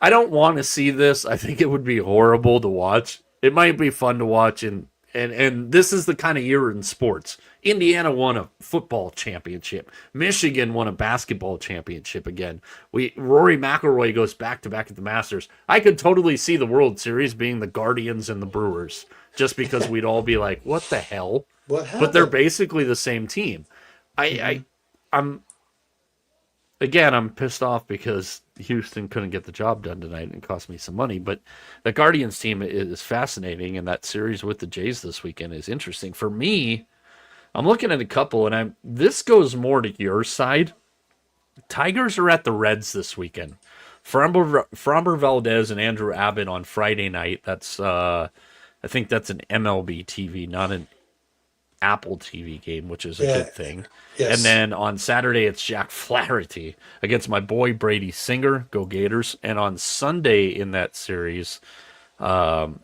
I don't want to see this. I think it would be horrible to watch. It might be fun to watch in And this is the kind of year in sports. Indiana won a football championship. Michigan won a basketball championship again. Rory McIlroy goes back to back at the Masters. I could totally see the World Series being the Guardians and the Brewers, just because we'd all be like, "What the hell?" What happened? But they're basically the same team. I'm pissed off because Houston couldn't get the job done tonight and it cost me some money. But the Guardians team is fascinating, and that series with the Jays this weekend is interesting. For me, I'm looking at a couple, and this goes more to your side. Tigers are at the Reds this weekend. Framber Valdez and Andrew Abbott on Friday night. That's I think that's an MLB TV, not an Apple TV game, which is a good thing. Yes. And then on Saturday, it's Jack Flaherty against my boy Brady Singer. Go Gators. And on Sunday in that series,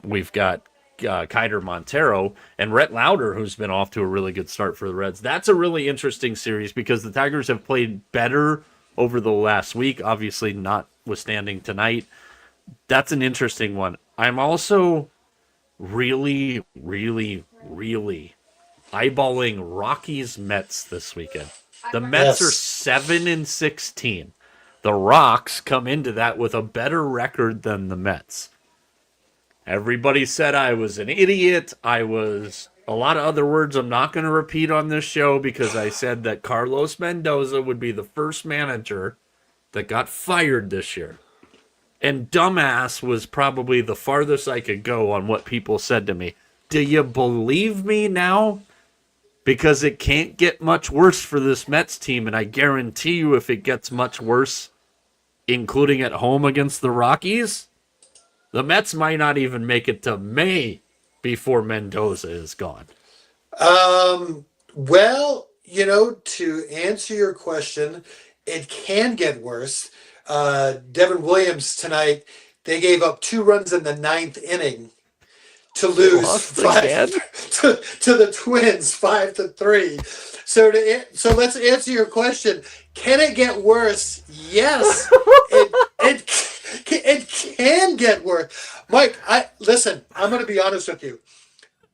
we've got Kiter Montero and Rhett Lauder, who's been off to a really good start for the Reds. That's a really interesting series because the Tigers have played better over the last week, obviously notwithstanding tonight. That's an interesting one. I'm also really, really, really eyeballing Rockies Mets this weekend. The Mets are 7-16. The Rocks come into that with a better record than the Mets. Everybody said I was an idiot. I was a lot of other words I'm not going to repeat on this show because I said that Carlos Mendoza would be the first manager that got fired this year. And dumbass was probably the farthest I could go on what people said to me. Do you believe me now? Because it can't get much worse for this Mets team, and I guarantee you if it gets much worse, including at home against the Rockies, the Mets might not even make it to May before Mendoza is gone. Well, to answer your question, it can get worse. Devin Williams tonight, they gave up 2 runs in the 9th inning to lose to the Twins 5-3. So let's answer your question. Can it get worse? Yes, it can get worse. Mike, I'm going to be honest with you.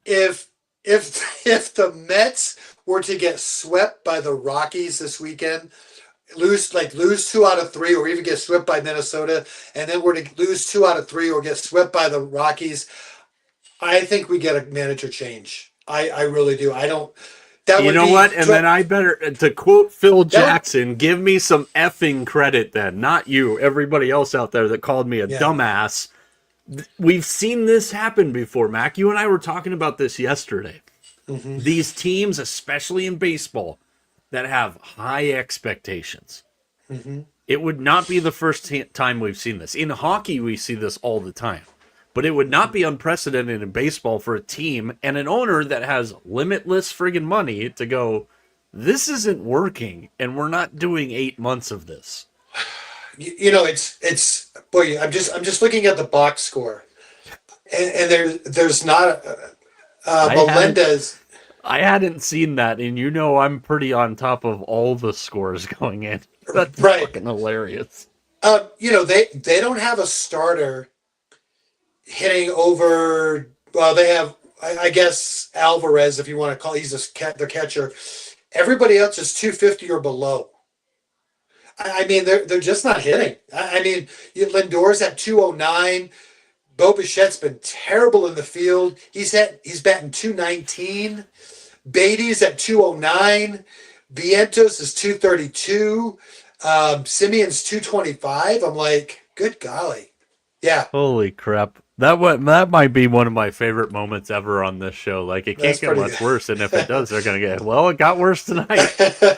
If the Mets were to get swept by the Rockies this weekend, lose 2 out of 3, or even get swept by Minnesota, and then were to lose 2 out of 3 or get swept by the Rockies, I think we get a manager change. I really do. I don't. You know what? And then I better, to quote Phil Jackson, give me some effing credit then. Not you, everybody else out there that called me a dumbass. We've seen this happen before, Mac. You and I were talking about this yesterday. Mm-hmm. These teams, especially in baseball, that have high expectations. Mm-hmm. It would not be the first time we've seen this. In hockey, we see this all the time. But it would not be unprecedented in baseball for a team and an owner that has limitless friggin' money to go, this isn't working, and we're not doing 8 months of this. It's boy. I'm just looking at the box score, and there's not Melendez. I hadn't seen that, and I'm pretty on top of all the scores going in. That's fucking hilarious. They don't have a starter hitting over. Well, they have, I guess, Alvarez, if you want to call. He's the catcher. Everybody else is 250 or below. I mean, they're just not hitting. I mean, Lindor's at 209. Bo Bichette's been terrible in the field. He's batting 219. Beatty's at 209. Vientos is 232. Simeon's 225. I'm like, good golly. Yeah. Holy crap. That might be one of my favorite moments ever on this show. Like, it can't get much worse, and if it does, they're going to get, well, it got worse tonight.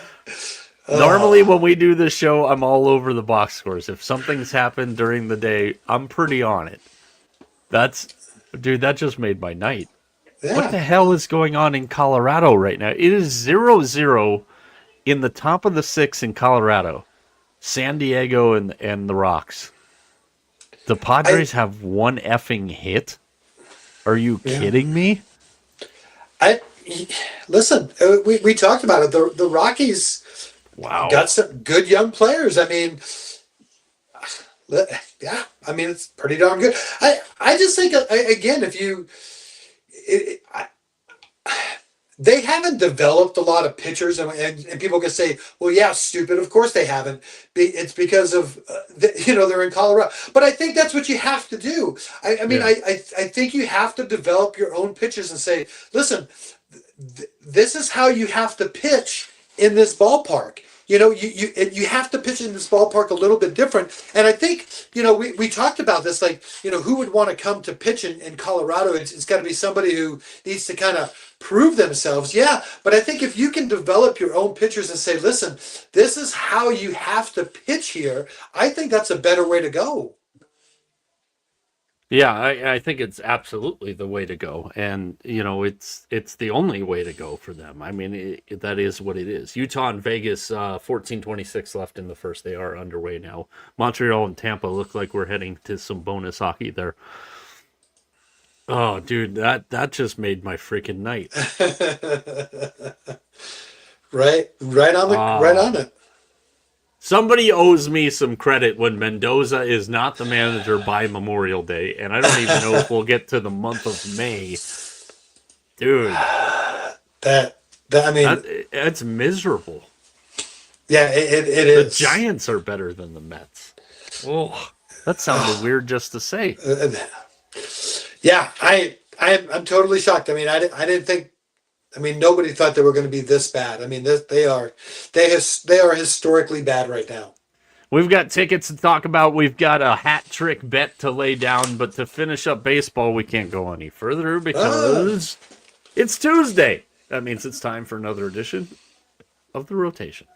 Normally, when we do this show, I'm all over the box scores. If something's happened during the day, I'm pretty on it. That just made my night. Yeah. What the hell is going on in Colorado right now? It is 0-0 in the top of the 6 in Colorado. San Diego and the Rocks. The Padres have 1 effing hit? Are you kidding me? Listen, we talked about it. The Rockies got some good young players. I mean, it's pretty darn good. I just think, again, they haven't developed a lot of pitchers, and people can say, well, yeah, stupid. Of course they haven't. It's because of, they're in Colorado. But I think that's what you have to do. I think you have to develop your own pitchers and say, listen, this is how you have to pitch in this ballpark. You have to pitch in this ballpark a little bit different. And I think, we talked about this, like, who would want to come to pitch in Colorado? It's got to be somebody who needs to kind of prove themselves. Yeah. But I think if you can develop your own pitchers and say, listen, this is how you have to pitch here, I think that's a better way to go. Yeah, I think it's absolutely the way to go, and it's the only way to go for them. I mean, that is what it is. Utah and Vegas, 14:26 left in the first. They are underway now. Montreal and Tampa look like we're heading to some bonus hockey there. Oh, dude, that just made my freaking night. Right on it. Somebody owes me some credit when Mendoza is not the manager by Memorial Day, and I don't even know if we'll get to the month of May. Dude. That's miserable. Yeah, it is. The Giants are better than the Mets. Oh, that sounded weird just to say. Yeah, I'm totally shocked. I mean, I didn't think. I mean, nobody thought they were going to be this bad. I mean, they are historically bad right now. We've got tickets to talk about. We've got a hat trick bet to lay down, but to finish up baseball, we can't go any further because it's Tuesday. That means it's time for another edition of the rotation.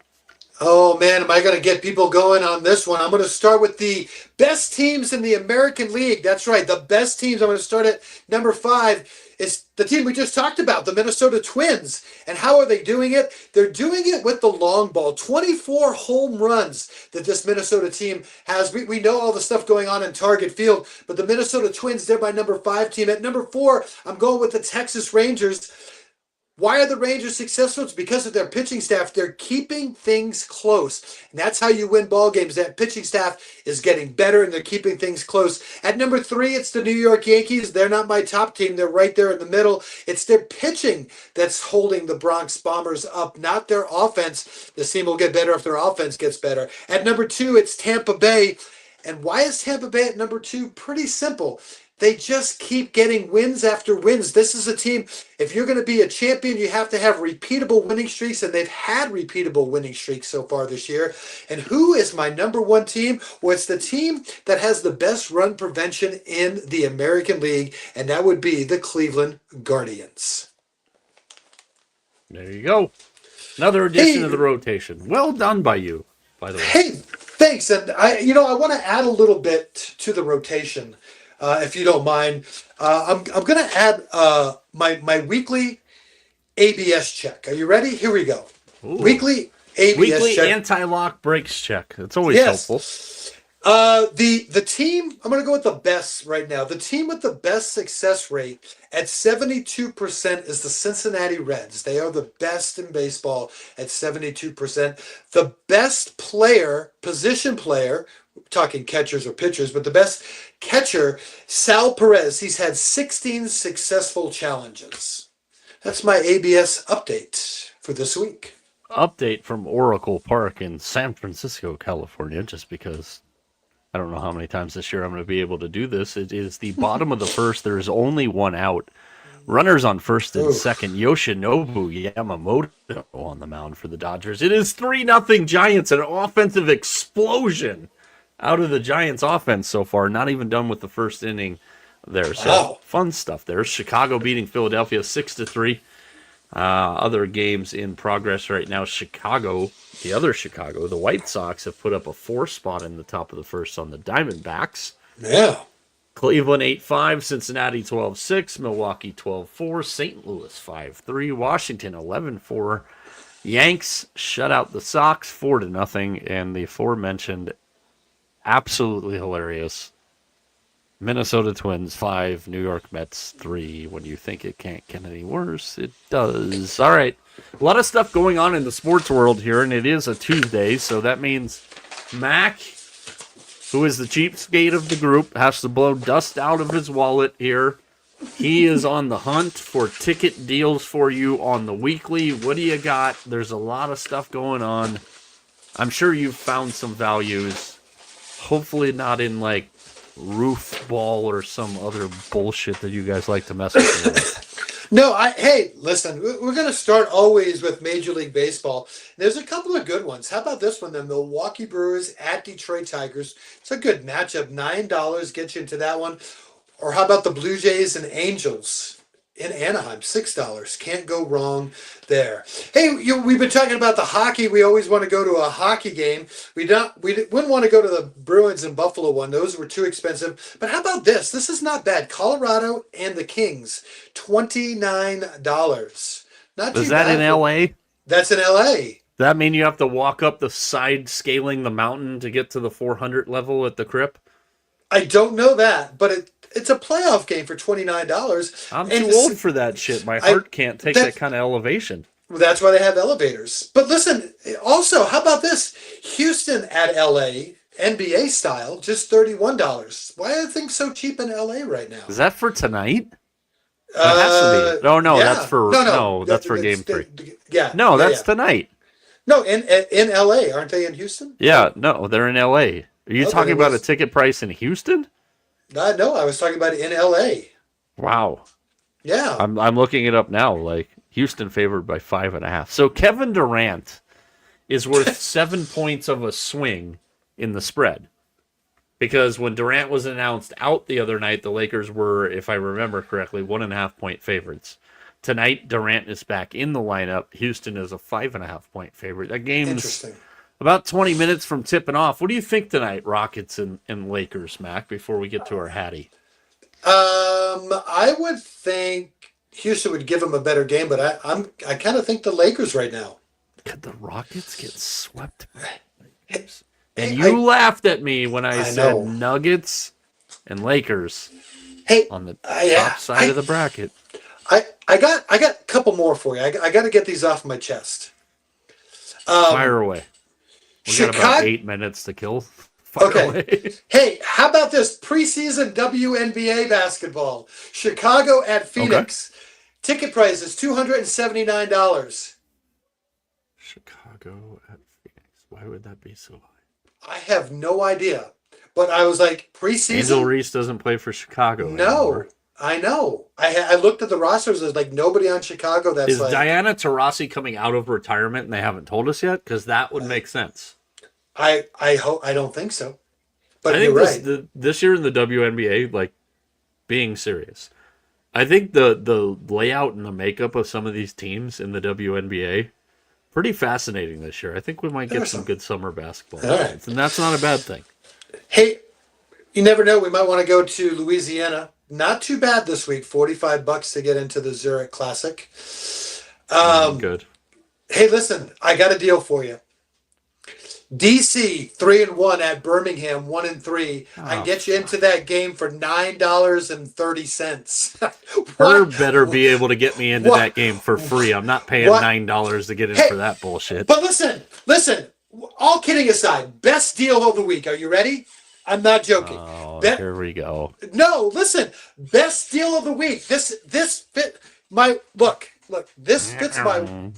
Oh man, am I going to get people going on this one? I'm going to start with the best teams in the American League. That's right, the best teams. I'm going to start at number 5. It's the team we just talked about, the Minnesota Twins. And how are they doing it? They're doing it with the long ball. 24 home runs that this Minnesota team has. We know all the stuff going on in Target Field, but the Minnesota Twins, they're my number 5 team. At number 4, I'm going with the Texas Rangers. Why are the Rangers successful? It's because of their pitching staff. They're keeping things close. And that's how you win ball games. That pitching staff is getting better and they're keeping things close. At number 3, it's the New York Yankees. They're not my top team. They're right there in the middle. It's their pitching that's holding the Bronx Bombers up, not their offense. This team will get better if their offense gets better. At number 2, it's Tampa Bay. And why is Tampa Bay at number 2? Pretty simple. They just keep getting wins after wins. This is a team, if you're going to be a champion, you have to have repeatable winning streaks, and they've had repeatable winning streaks so far this year. And who is my number 1 team? Well, it's the team that has the best run prevention in the American League, and that would be the Cleveland Guardians. There you go. Another edition of the rotation. Well done by you, by the way. Hey, thanks. And I want to add a little bit to the rotation. If you don't mind, I'm going to add my weekly ABS check. Are you ready? Here we go. Ooh. Weekly ABS check. Anti-lock brakes check. It's always helpful. The team, I'm going to go with the best right now. The team with the best success rate at 72% is the Cincinnati Reds. They are the best in baseball at 72%. The best position player, talking catchers or pitchers, but the best catcher, Sal Perez. He's had 16 successful challenges. That's my ABS update for this week. Update from Oracle Park in San Francisco, California, just because I don't know how many times this year I'm going to be able to do this. It is the bottom of the first. There is only one out. Runners on first and second. Yoshinobu Yamamoto on the mound for the Dodgers. It is 3-0 Giants, an offensive explosion out of the Giants offense so far. Not even done with the first inning there. So fun stuff there. Chicago beating Philadelphia 6-3. Other games in progress right now. The other Chicago, the White Sox have put up a 4 spot in the top of the first on the Diamondbacks. Yeah. Cleveland 8-5, Cincinnati 12-6, Milwaukee 12-4, St. Louis 5-3, Washington 11-4. Yanks shut out the Sox 4-0, and the aforementioned absolutely hilarious Minnesota Twins 5, New York Mets 3. When you think it can't get any worse, it does. All right, a lot of stuff going on in the sports world here, and it is a Tuesday, so that means Mac, who is the cheapskate of the group, has to blow dust out of his wallet here He is on the hunt for ticket deals for you on the weekly. What do you got? There's a lot of stuff going on. I'm sure you've found some values. Hopefully not in like roof ball or some other bullshit that you guys like to mess with. No, hey, listen, we're going to start always with Major League Baseball. There's a couple of good ones. How about this one? The Milwaukee Brewers at Detroit Tigers. It's a good matchup. $9 gets you into that one. Or how about the Blue Jays and Angels in Anaheim? $6. Can't go wrong there. Hey, we've been talking about the hockey. We always want to go to a hockey game. We wouldn't want to go to the Bruins and Buffalo one. Those were too expensive. But how about this? This is not bad. Colorado and the Kings, $29. Not too Is that bad in LA? That's in LA. Does that mean you have to walk up the side scaling the mountain to get to the 400 level at the Crip? I don't know that, but it's a playoff game for $29. I'm too old for that shit. My heart can't take that kind of elevation. That's why they have elevators. But listen, also, how about this? Houston at LA, NBA style, just $31. Why are things so cheap in LA right now? Is that for tonight? That has to be. No, yeah. that's for that's for game 3. That's tonight. No, in LA, aren't they in Houston? Yeah, no, they're in LA. Are you talking about a ticket price in Houston? No, I was talking about it in LA. Wow. Yeah. I'm looking it up now. Like Houston favored by 5.5. So Kevin Durant is worth 7 points of a swing in the spread. Because when Durant was announced out the other night, the Lakers were, if I remember correctly, 1.5 point favorites. Tonight, Durant is back in the lineup. Houston is a 5.5 point favorite. That game's about 20 minutes from tipping off. What do you think tonight, Rockets and Lakers, Mac, before we get to our Hatty? I would think Houston would give them a better game, but I kind of think the Lakers right now. Could the Rockets get swept? And you laughed at me when I said Nuggets and Lakers on the top side of the bracket. I got a couple more for you. I got to get these off my chest. Fire away. We got about 8 minutes to kill. Fire away. Hey, how about this preseason WNBA basketball? Chicago at Phoenix. Okay. Ticket price is $279. Chicago at Phoenix. Why would that be so high? I have no idea. But I was like, preseason? Angel Reese doesn't play for Chicago anymore. I know. I looked at the rosters. There's like nobody on Chicago that's Is Diana Taurasi coming out of retirement and they haven't told us yet? Because that would make sense. I hope. I don't think so. But I think this year in the WNBA, like being serious, I think the layout and the makeup of some of these teams in the WNBA pretty fascinating this year. I think we might get some good summer basketball. All right. And that's not a bad thing. Hey, you never know. We might want to go to Louisiana. Not too bad this week. $45 to get into the Zurich Classic. Good. Hey, listen, I got a deal for you. DC 3-1 at Birmingham 1-3. I can get you into that game for $9.30. Herb better be able to get me into that game for free. I'm not paying $9 to get in for that bullshit. But listen. All kidding aside, best deal of the week. Are you ready? I'm not joking. Oh, here we go. No, listen. Best deal of the week. This fit my look. This fits my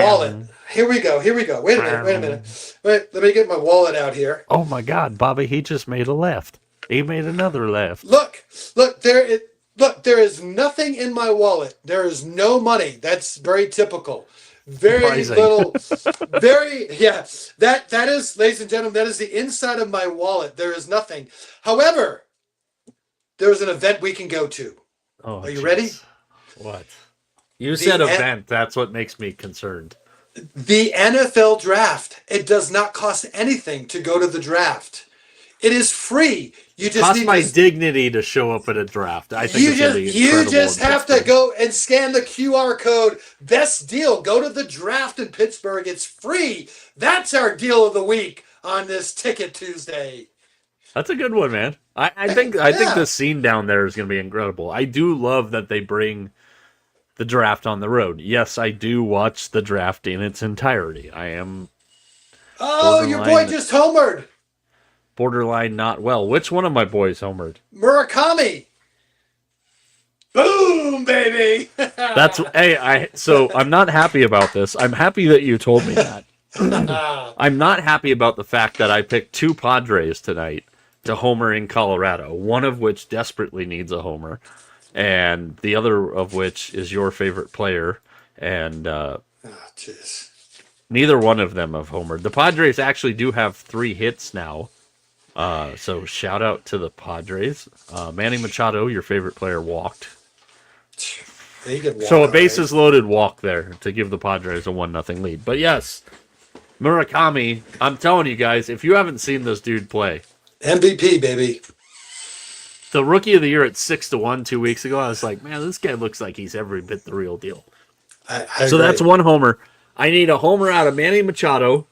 wallet. Here we go. Wait a minute. Wait, let me get my wallet out here. Oh my God, Bobby, he just made a left. He made another left. Look, there is nothing in my wallet. There is no money. That's very typical. Very little. That is, ladies and gentlemen, that is the inside of my wallet. There is nothing. However, there is an event we can go to. Oh, are you ready? What? You said event. That's what makes me concerned. The NFL draft. It does not cost anything to go to the draft. It is free. You just cost my dignity to show up at a draft. I think you just have to go and scan the QR code. Best deal. Go to the draft in Pittsburgh. It's free. That's our deal of the week on this Ticket Tuesday. That's a good one, man. I think the scene down there is going to be incredible. I do love that they bring the draft on the road. Yes, I do watch the draft in its entirety. I am. Oh, your boy just homered. Borderline not well. Which one of my boys homered? Murakami. Boom, baby. So I'm not happy about this. I'm happy that you told me that. I'm not happy about the fact that I picked 2 Padres tonight to homer in Colorado, one of which desperately needs a homer, and the other of which is your favorite player, and Jeez. neither one of them have homered. The Padres actually do have 3 hits now, so shout out to the Padres. Manny Machado, your favorite player, walked. He could walk, So a all right. bases loaded walk there to give the Padres a 1-0 lead. But yes, Murakami, I'm telling you guys, if you haven't seen this dude play, MVP, baby. the Rookie of the Year at 6-1 2 weeks ago, I was like, man, this guy looks like he's every bit the real deal. I So agree. that's 1 homer. I need a homer out of Manny Machado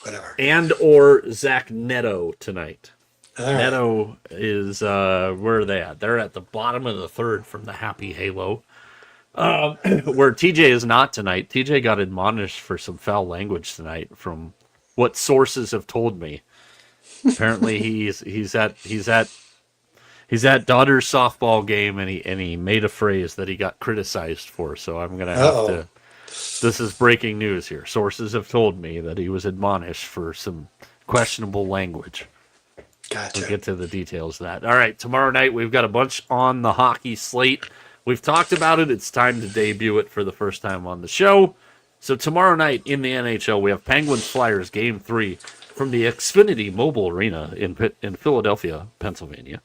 Whatever. and or Zach Neto tonight. All right. Neto is where are they at? They're at the bottom of the 3rd from the Happy Halo. Where TJ is not tonight. TJ got admonished for some foul language tonight from what sources have told me. Apparently he's at daughter's softball game and he made a phrase that he got criticized for. So I'm gonna have to. This is breaking news here. Sources have told me that he was admonished for some questionable language. Gotcha. We'll get to the details of that. All right, tomorrow night we've got a bunch on the hockey slate. We've talked about it. It's time to debut it for the first time on the show. So tomorrow night in the NHL, we have Penguins Flyers Game 3 from the Xfinity Mobile Arena in Philadelphia, Pennsylvania.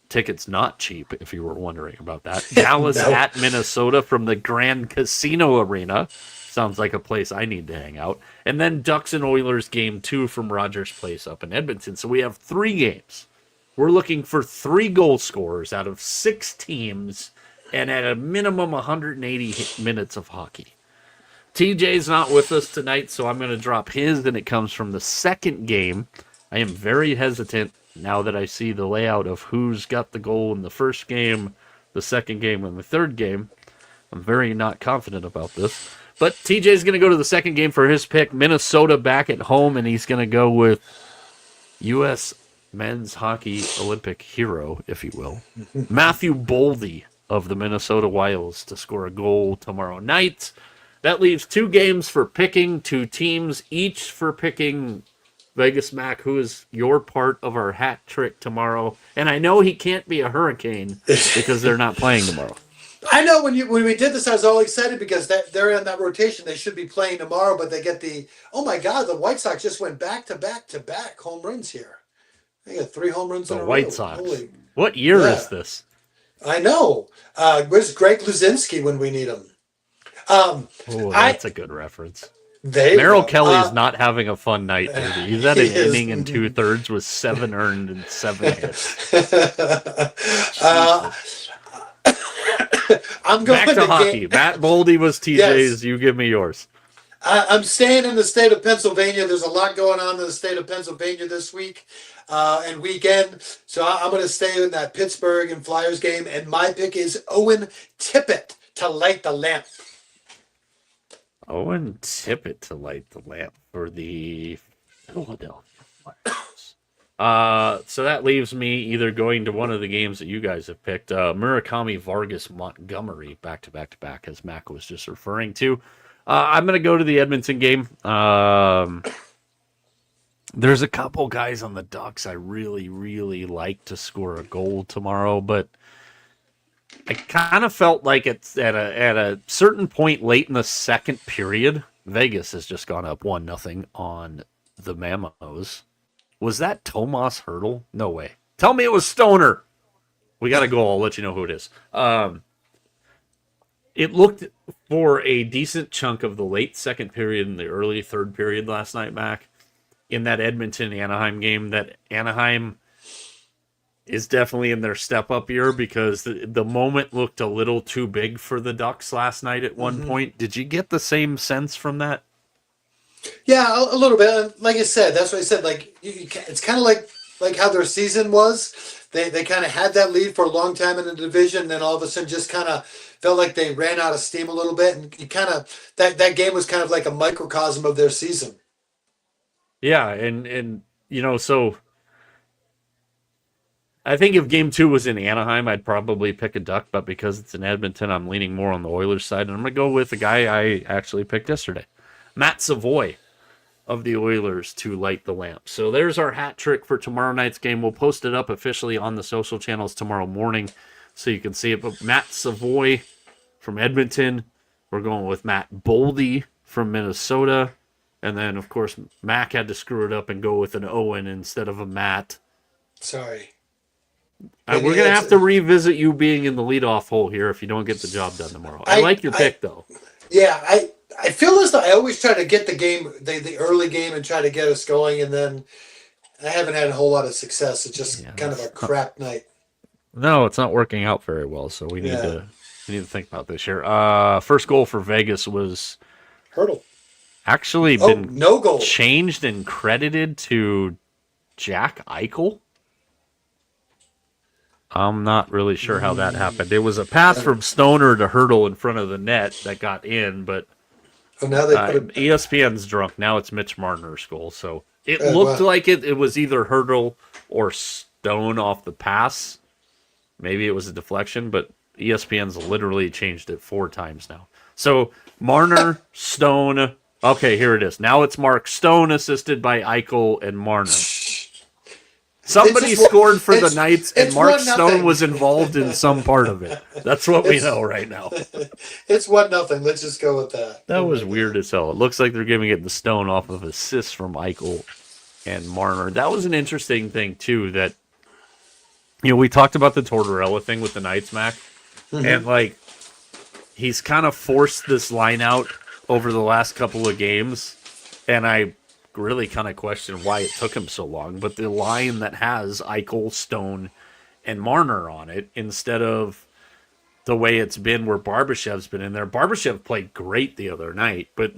Tickets not cheap, if you were wondering about that. Dallas at Minnesota from the Grand Casino Arena. Sounds like a place I need to hang out. And then Ducks and Oilers Game 2 from Rogers Place up in Edmonton. So we have 3 games. We're looking for 3 goal scorers out of 6 teams and at a minimum 180 minutes of hockey. TJ's not with us tonight, so I'm going to drop his, and it comes from the second game. I am very hesitant now that I see the layout of who's got the goal in the first game, the second game, and the third game. I'm very not confident about this. But TJ's going to go to the second game for his pick. Minnesota back at home, and he's going to go with U.S. men's hockey Olympic hero, if you will, Matthew Boldy of the Minnesota Wilds to score a goal tomorrow night. That leaves 2 games for picking, 2 teams each for picking. Vegas Mac, who is your part of our hat trick tomorrow? And I know he can't be a Hurricane because they're not playing tomorrow. I know when we did this, I was all excited because they're in that rotation. They should be playing tomorrow, but they get oh my God, the White Sox just went back to back home runs here. They got 3 home runs in a The row. White Sox. What year is this? I know. Where's Greg Luzinski when we need him? That's a good reference. Merrill Kelly's not having a fun night, dude. He's at an he is. inning and 2/3 with 7 earned and 7 hits. I'm going Back to hockey. Matt Boldy was TJ's. Yes. You give me yours. I'm staying in the state of Pennsylvania. There's a lot going on in the state of Pennsylvania this week and weekend. So I'm going to stay in that Pittsburgh and Flyers game. And my pick is Owen Tippett to light the lamp. Owen Tippett to light the lamp for the Philadelphia Flyers. So that leaves me either going to one of the games that you guys have picked, Murakami Vargas Montgomery, back to back, as Mac was just referring to. I'm going to go to the Edmonton game. There's a couple guys on the Ducks I really, really like to score a goal tomorrow, but I kind of felt like it's at a certain point late in the second period, Vegas has just gone up 1-0 on the Mamos. Was that Tomas Hertl? No way. Tell me it was Stoner. We got a goal. I'll let you know who it is. It looked for a decent chunk of the late second period and the early third period last night, Mac, in that Edmonton-Anaheim game, that Anaheim is definitely in their step-up year because the moment looked a little too big for the Ducks last night at one point. Did you get the same sense from that? Yeah, a little bit. Like I said, that's what I said. Like it's kind of like how their season was. They kind of had that lead for a long time in the division, and then all of a sudden just kind of felt like they ran out of steam a little bit, and you kind of that game was kind of like a microcosm of their season. Yeah, and you know, so I think if Game 2 was in Anaheim, I'd probably pick a Duck, but because it's in Edmonton, I'm leaning more on the Oilers side, and I'm going to go with the guy I actually picked yesterday, Matt Savoy of the Oilers, to light the lamp. So there's our hat trick for tomorrow night's game. We'll post it up officially on the social channels tomorrow morning so you can see it. But Matt Savoy from Edmonton, we're going with Matt Boldy from Minnesota, and then, of course, Mac had to screw it up and go with an Owen instead of a Matt. Sorry. We're going to have to revisit you being in the leadoff hole here if you don't get the job done tomorrow. I like your pick, though. Yeah, I feel as though I always try to get the game, the early game, and try to get us going, and then I haven't had a whole lot of success. It's just kind of a crap night. No, it's not working out very well, so we need to think about this here. First goal for Vegas was Hurdle. Actually been no goal. Changed and credited to Jack Eichel. I'm not really sure how that happened. It was a pass from Stoner to Hurdle in front of the net that got in, but now they put ESPN's drunk. Now it's Mitch Marner's goal. So it looked like it was either Hurdle or Stone off the pass. Maybe it was a deflection, but ESPN's literally changed it 4 times now. So Marner, Stone. Okay, here it is. Now it's Mark Stone assisted by Eichel and Marner. Somebody scored for the Knights, and Mark Stone was involved in some part of it. That's what we know right now. It's 1-0. Let's just go with that. That was weird as hell. It looks like they're giving it the Stone off of assists from Eichel and Marner. That was an interesting thing, too, that, we talked about the Tortorella thing with the Knights, Mac, and, he's kind of forced this line out over the last couple of games, and I really kind of question why it took him so long. But the line that has Eichel, Stone, and Marner on it, instead of the way it's been where Barbashev's been in there. Barbashev played great the other night, but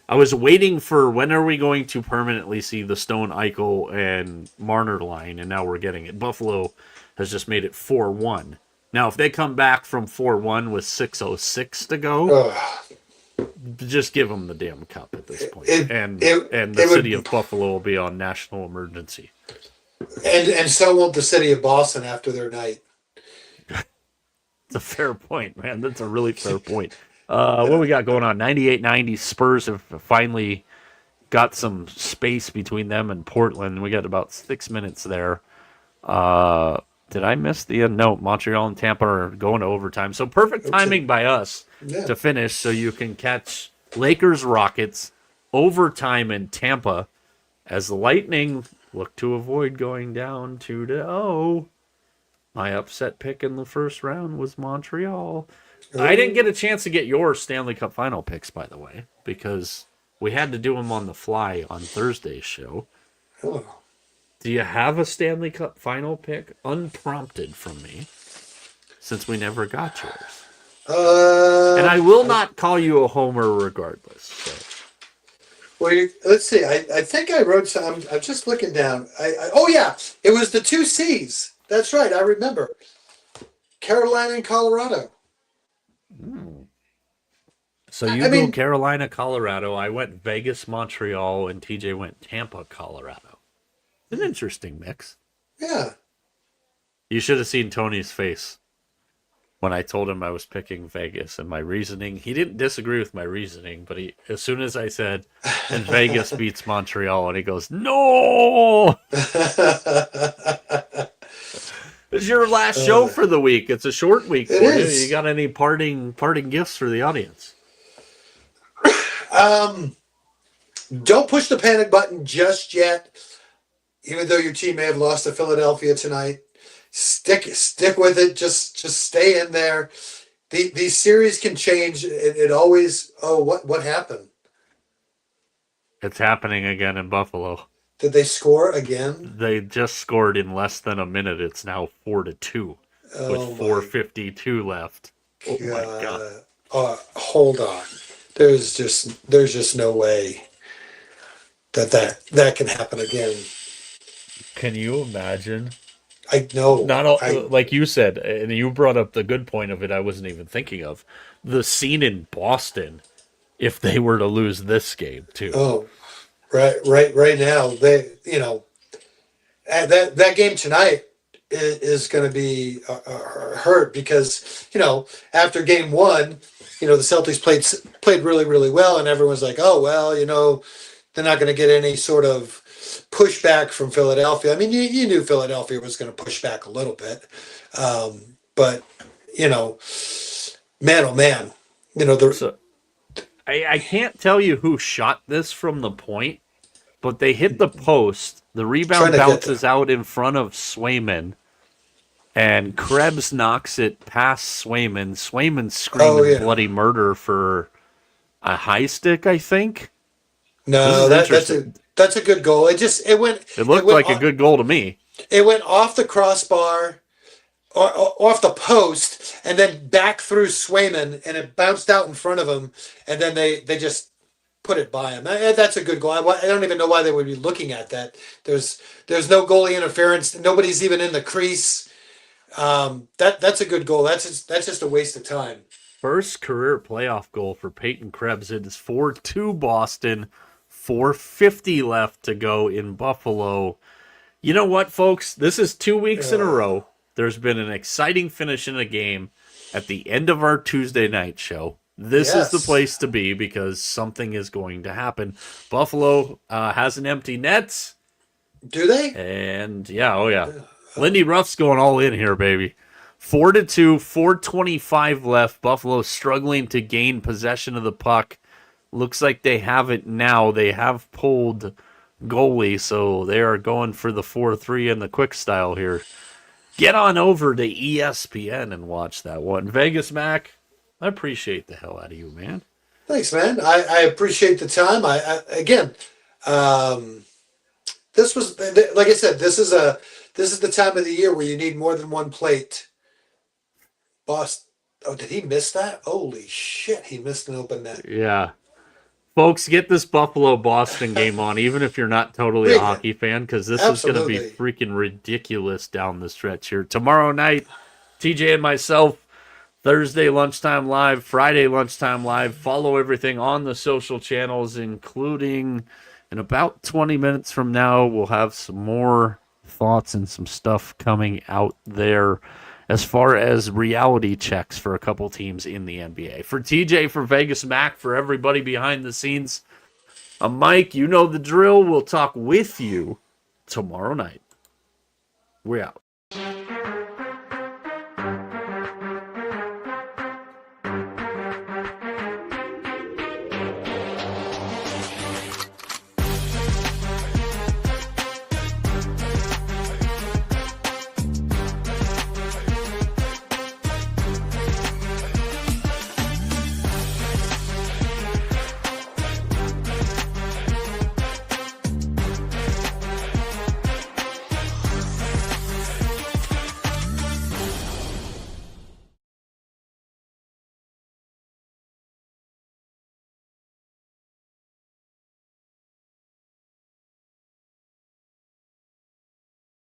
I was waiting for when are we going to permanently see the Stone, Eichel, and Marner line, and now we're getting it. Buffalo has just made it 4-1. Now, if they come back from 4-1 with 6:06 to go, just give them the damn cup at this point. And the city of Buffalo will be on national emergency. And so won't the city of Boston after their night. It's a fair point, man. That's a really fair point. What we got going on? 98-90 Spurs have finally got some space between them and Portland. We got about 6 minutes there. Did I miss the no? Montreal and Tampa are going to overtime. So perfect timing by us to finish so you can catch Lakers Rockets overtime in Tampa as the Lightning look to avoid going down 2-0. My upset pick in the first round was Montreal. I didn't get a chance to get your Stanley Cup final picks, by the way, because we had to do them on the fly on Thursday's show. Oh. Do you have a Stanley Cup final pick unprompted from me, since we never got yours? And I will not call you a homer regardless. So. Well, let's see. I think I wrote some. I'm just looking down. Oh, yeah. It was the 2 C's. That's right. I remember. Carolina and Colorado. So you go Carolina, Colorado. I went Vegas, Montreal, and TJ went Tampa, Colorado. An interesting mix. Yeah. You should have seen Tony's face when I told him I was picking Vegas and my reasoning. He didn't disagree with my reasoning, but as soon as I said, and Vegas beats Montreal, and he goes, no! It's your last show for the week. It's a short week for you. You got any parting gifts for the audience? Don't push the panic button just yet. Even though your team may have lost to Philadelphia tonight, stick with it. Just stay in there. These series can change. It always. Oh, what happened? It's happening again in Buffalo. Did they score again? They just scored in less than a minute. It's now 4-2 with 4:52 left. Oh my god! Hold on. There's just no way that can happen again. Can you imagine? I know. Like you said, and you brought up the good point of it. I wasn't even thinking of the scene in Boston if they were to lose this game too. Oh, right now they that game tonight. is going to be hurt because, after game one, the Celtics played really, really well, and everyone's like, oh, well, they're not going to get any sort of pushback from Philadelphia. I mean, you knew Philadelphia was going to push back a little bit. But, man, oh man, So I can't tell you who shot this from the point, but they hit the post. The rebound bounces out in front of Swayman, and Krebs knocks it past Swayman. Swayman screaming bloody murder for a high stick, I think. No, that's a good goal. It looked like a good goal to me. It went off the crossbar, or off the post, and then back through Swayman, and it bounced out in front of him, and then they just put it by him. That's a good goal. I don't even know why they would be looking at that. There's no goalie interference. Nobody's even in the crease. That's a good goal. That's just a waste of time. First career playoff goal for Peyton Krebs. It is 4-2 Boston. 4:50 left to go in Buffalo. You know what, folks? This is 2 weeks in a row. There's been an exciting finish in a game at the end of our Tuesday night show. This is the place to be because something is going to happen. Buffalo has an empty net. Do they? And yeah. Lindy Ruff's going all in here, baby. 4-2, 4:25 left. Buffalo struggling to gain possession of the puck. Looks like they have it now. They have pulled goalie, so they are going for the 4-3 and the quick style here. Get on over to ESPN and watch that one. Vegas Mac, I appreciate the hell out of you, man. Thanks, man. I appreciate the time. This was, like I said, this is the time of the year where you need more than one plate. Boss, did he miss that? Holy shit, he missed an open net. Yeah. Folks, get this Buffalo-Boston game on, even if you're not totally a hockey fan, because this is going to be freaking ridiculous down the stretch here. Tomorrow night, TJ and myself, Thursday lunchtime live, Friday lunchtime live. Follow everything on the social channels, including in about 20 minutes from now, we'll have some more thoughts and some stuff coming out there as far as reality checks for a couple teams in the NBA. For TJ, for Vegas Mac, for everybody behind the scenes, I'm Mike. You know the drill. We'll talk with you tomorrow night. We're out.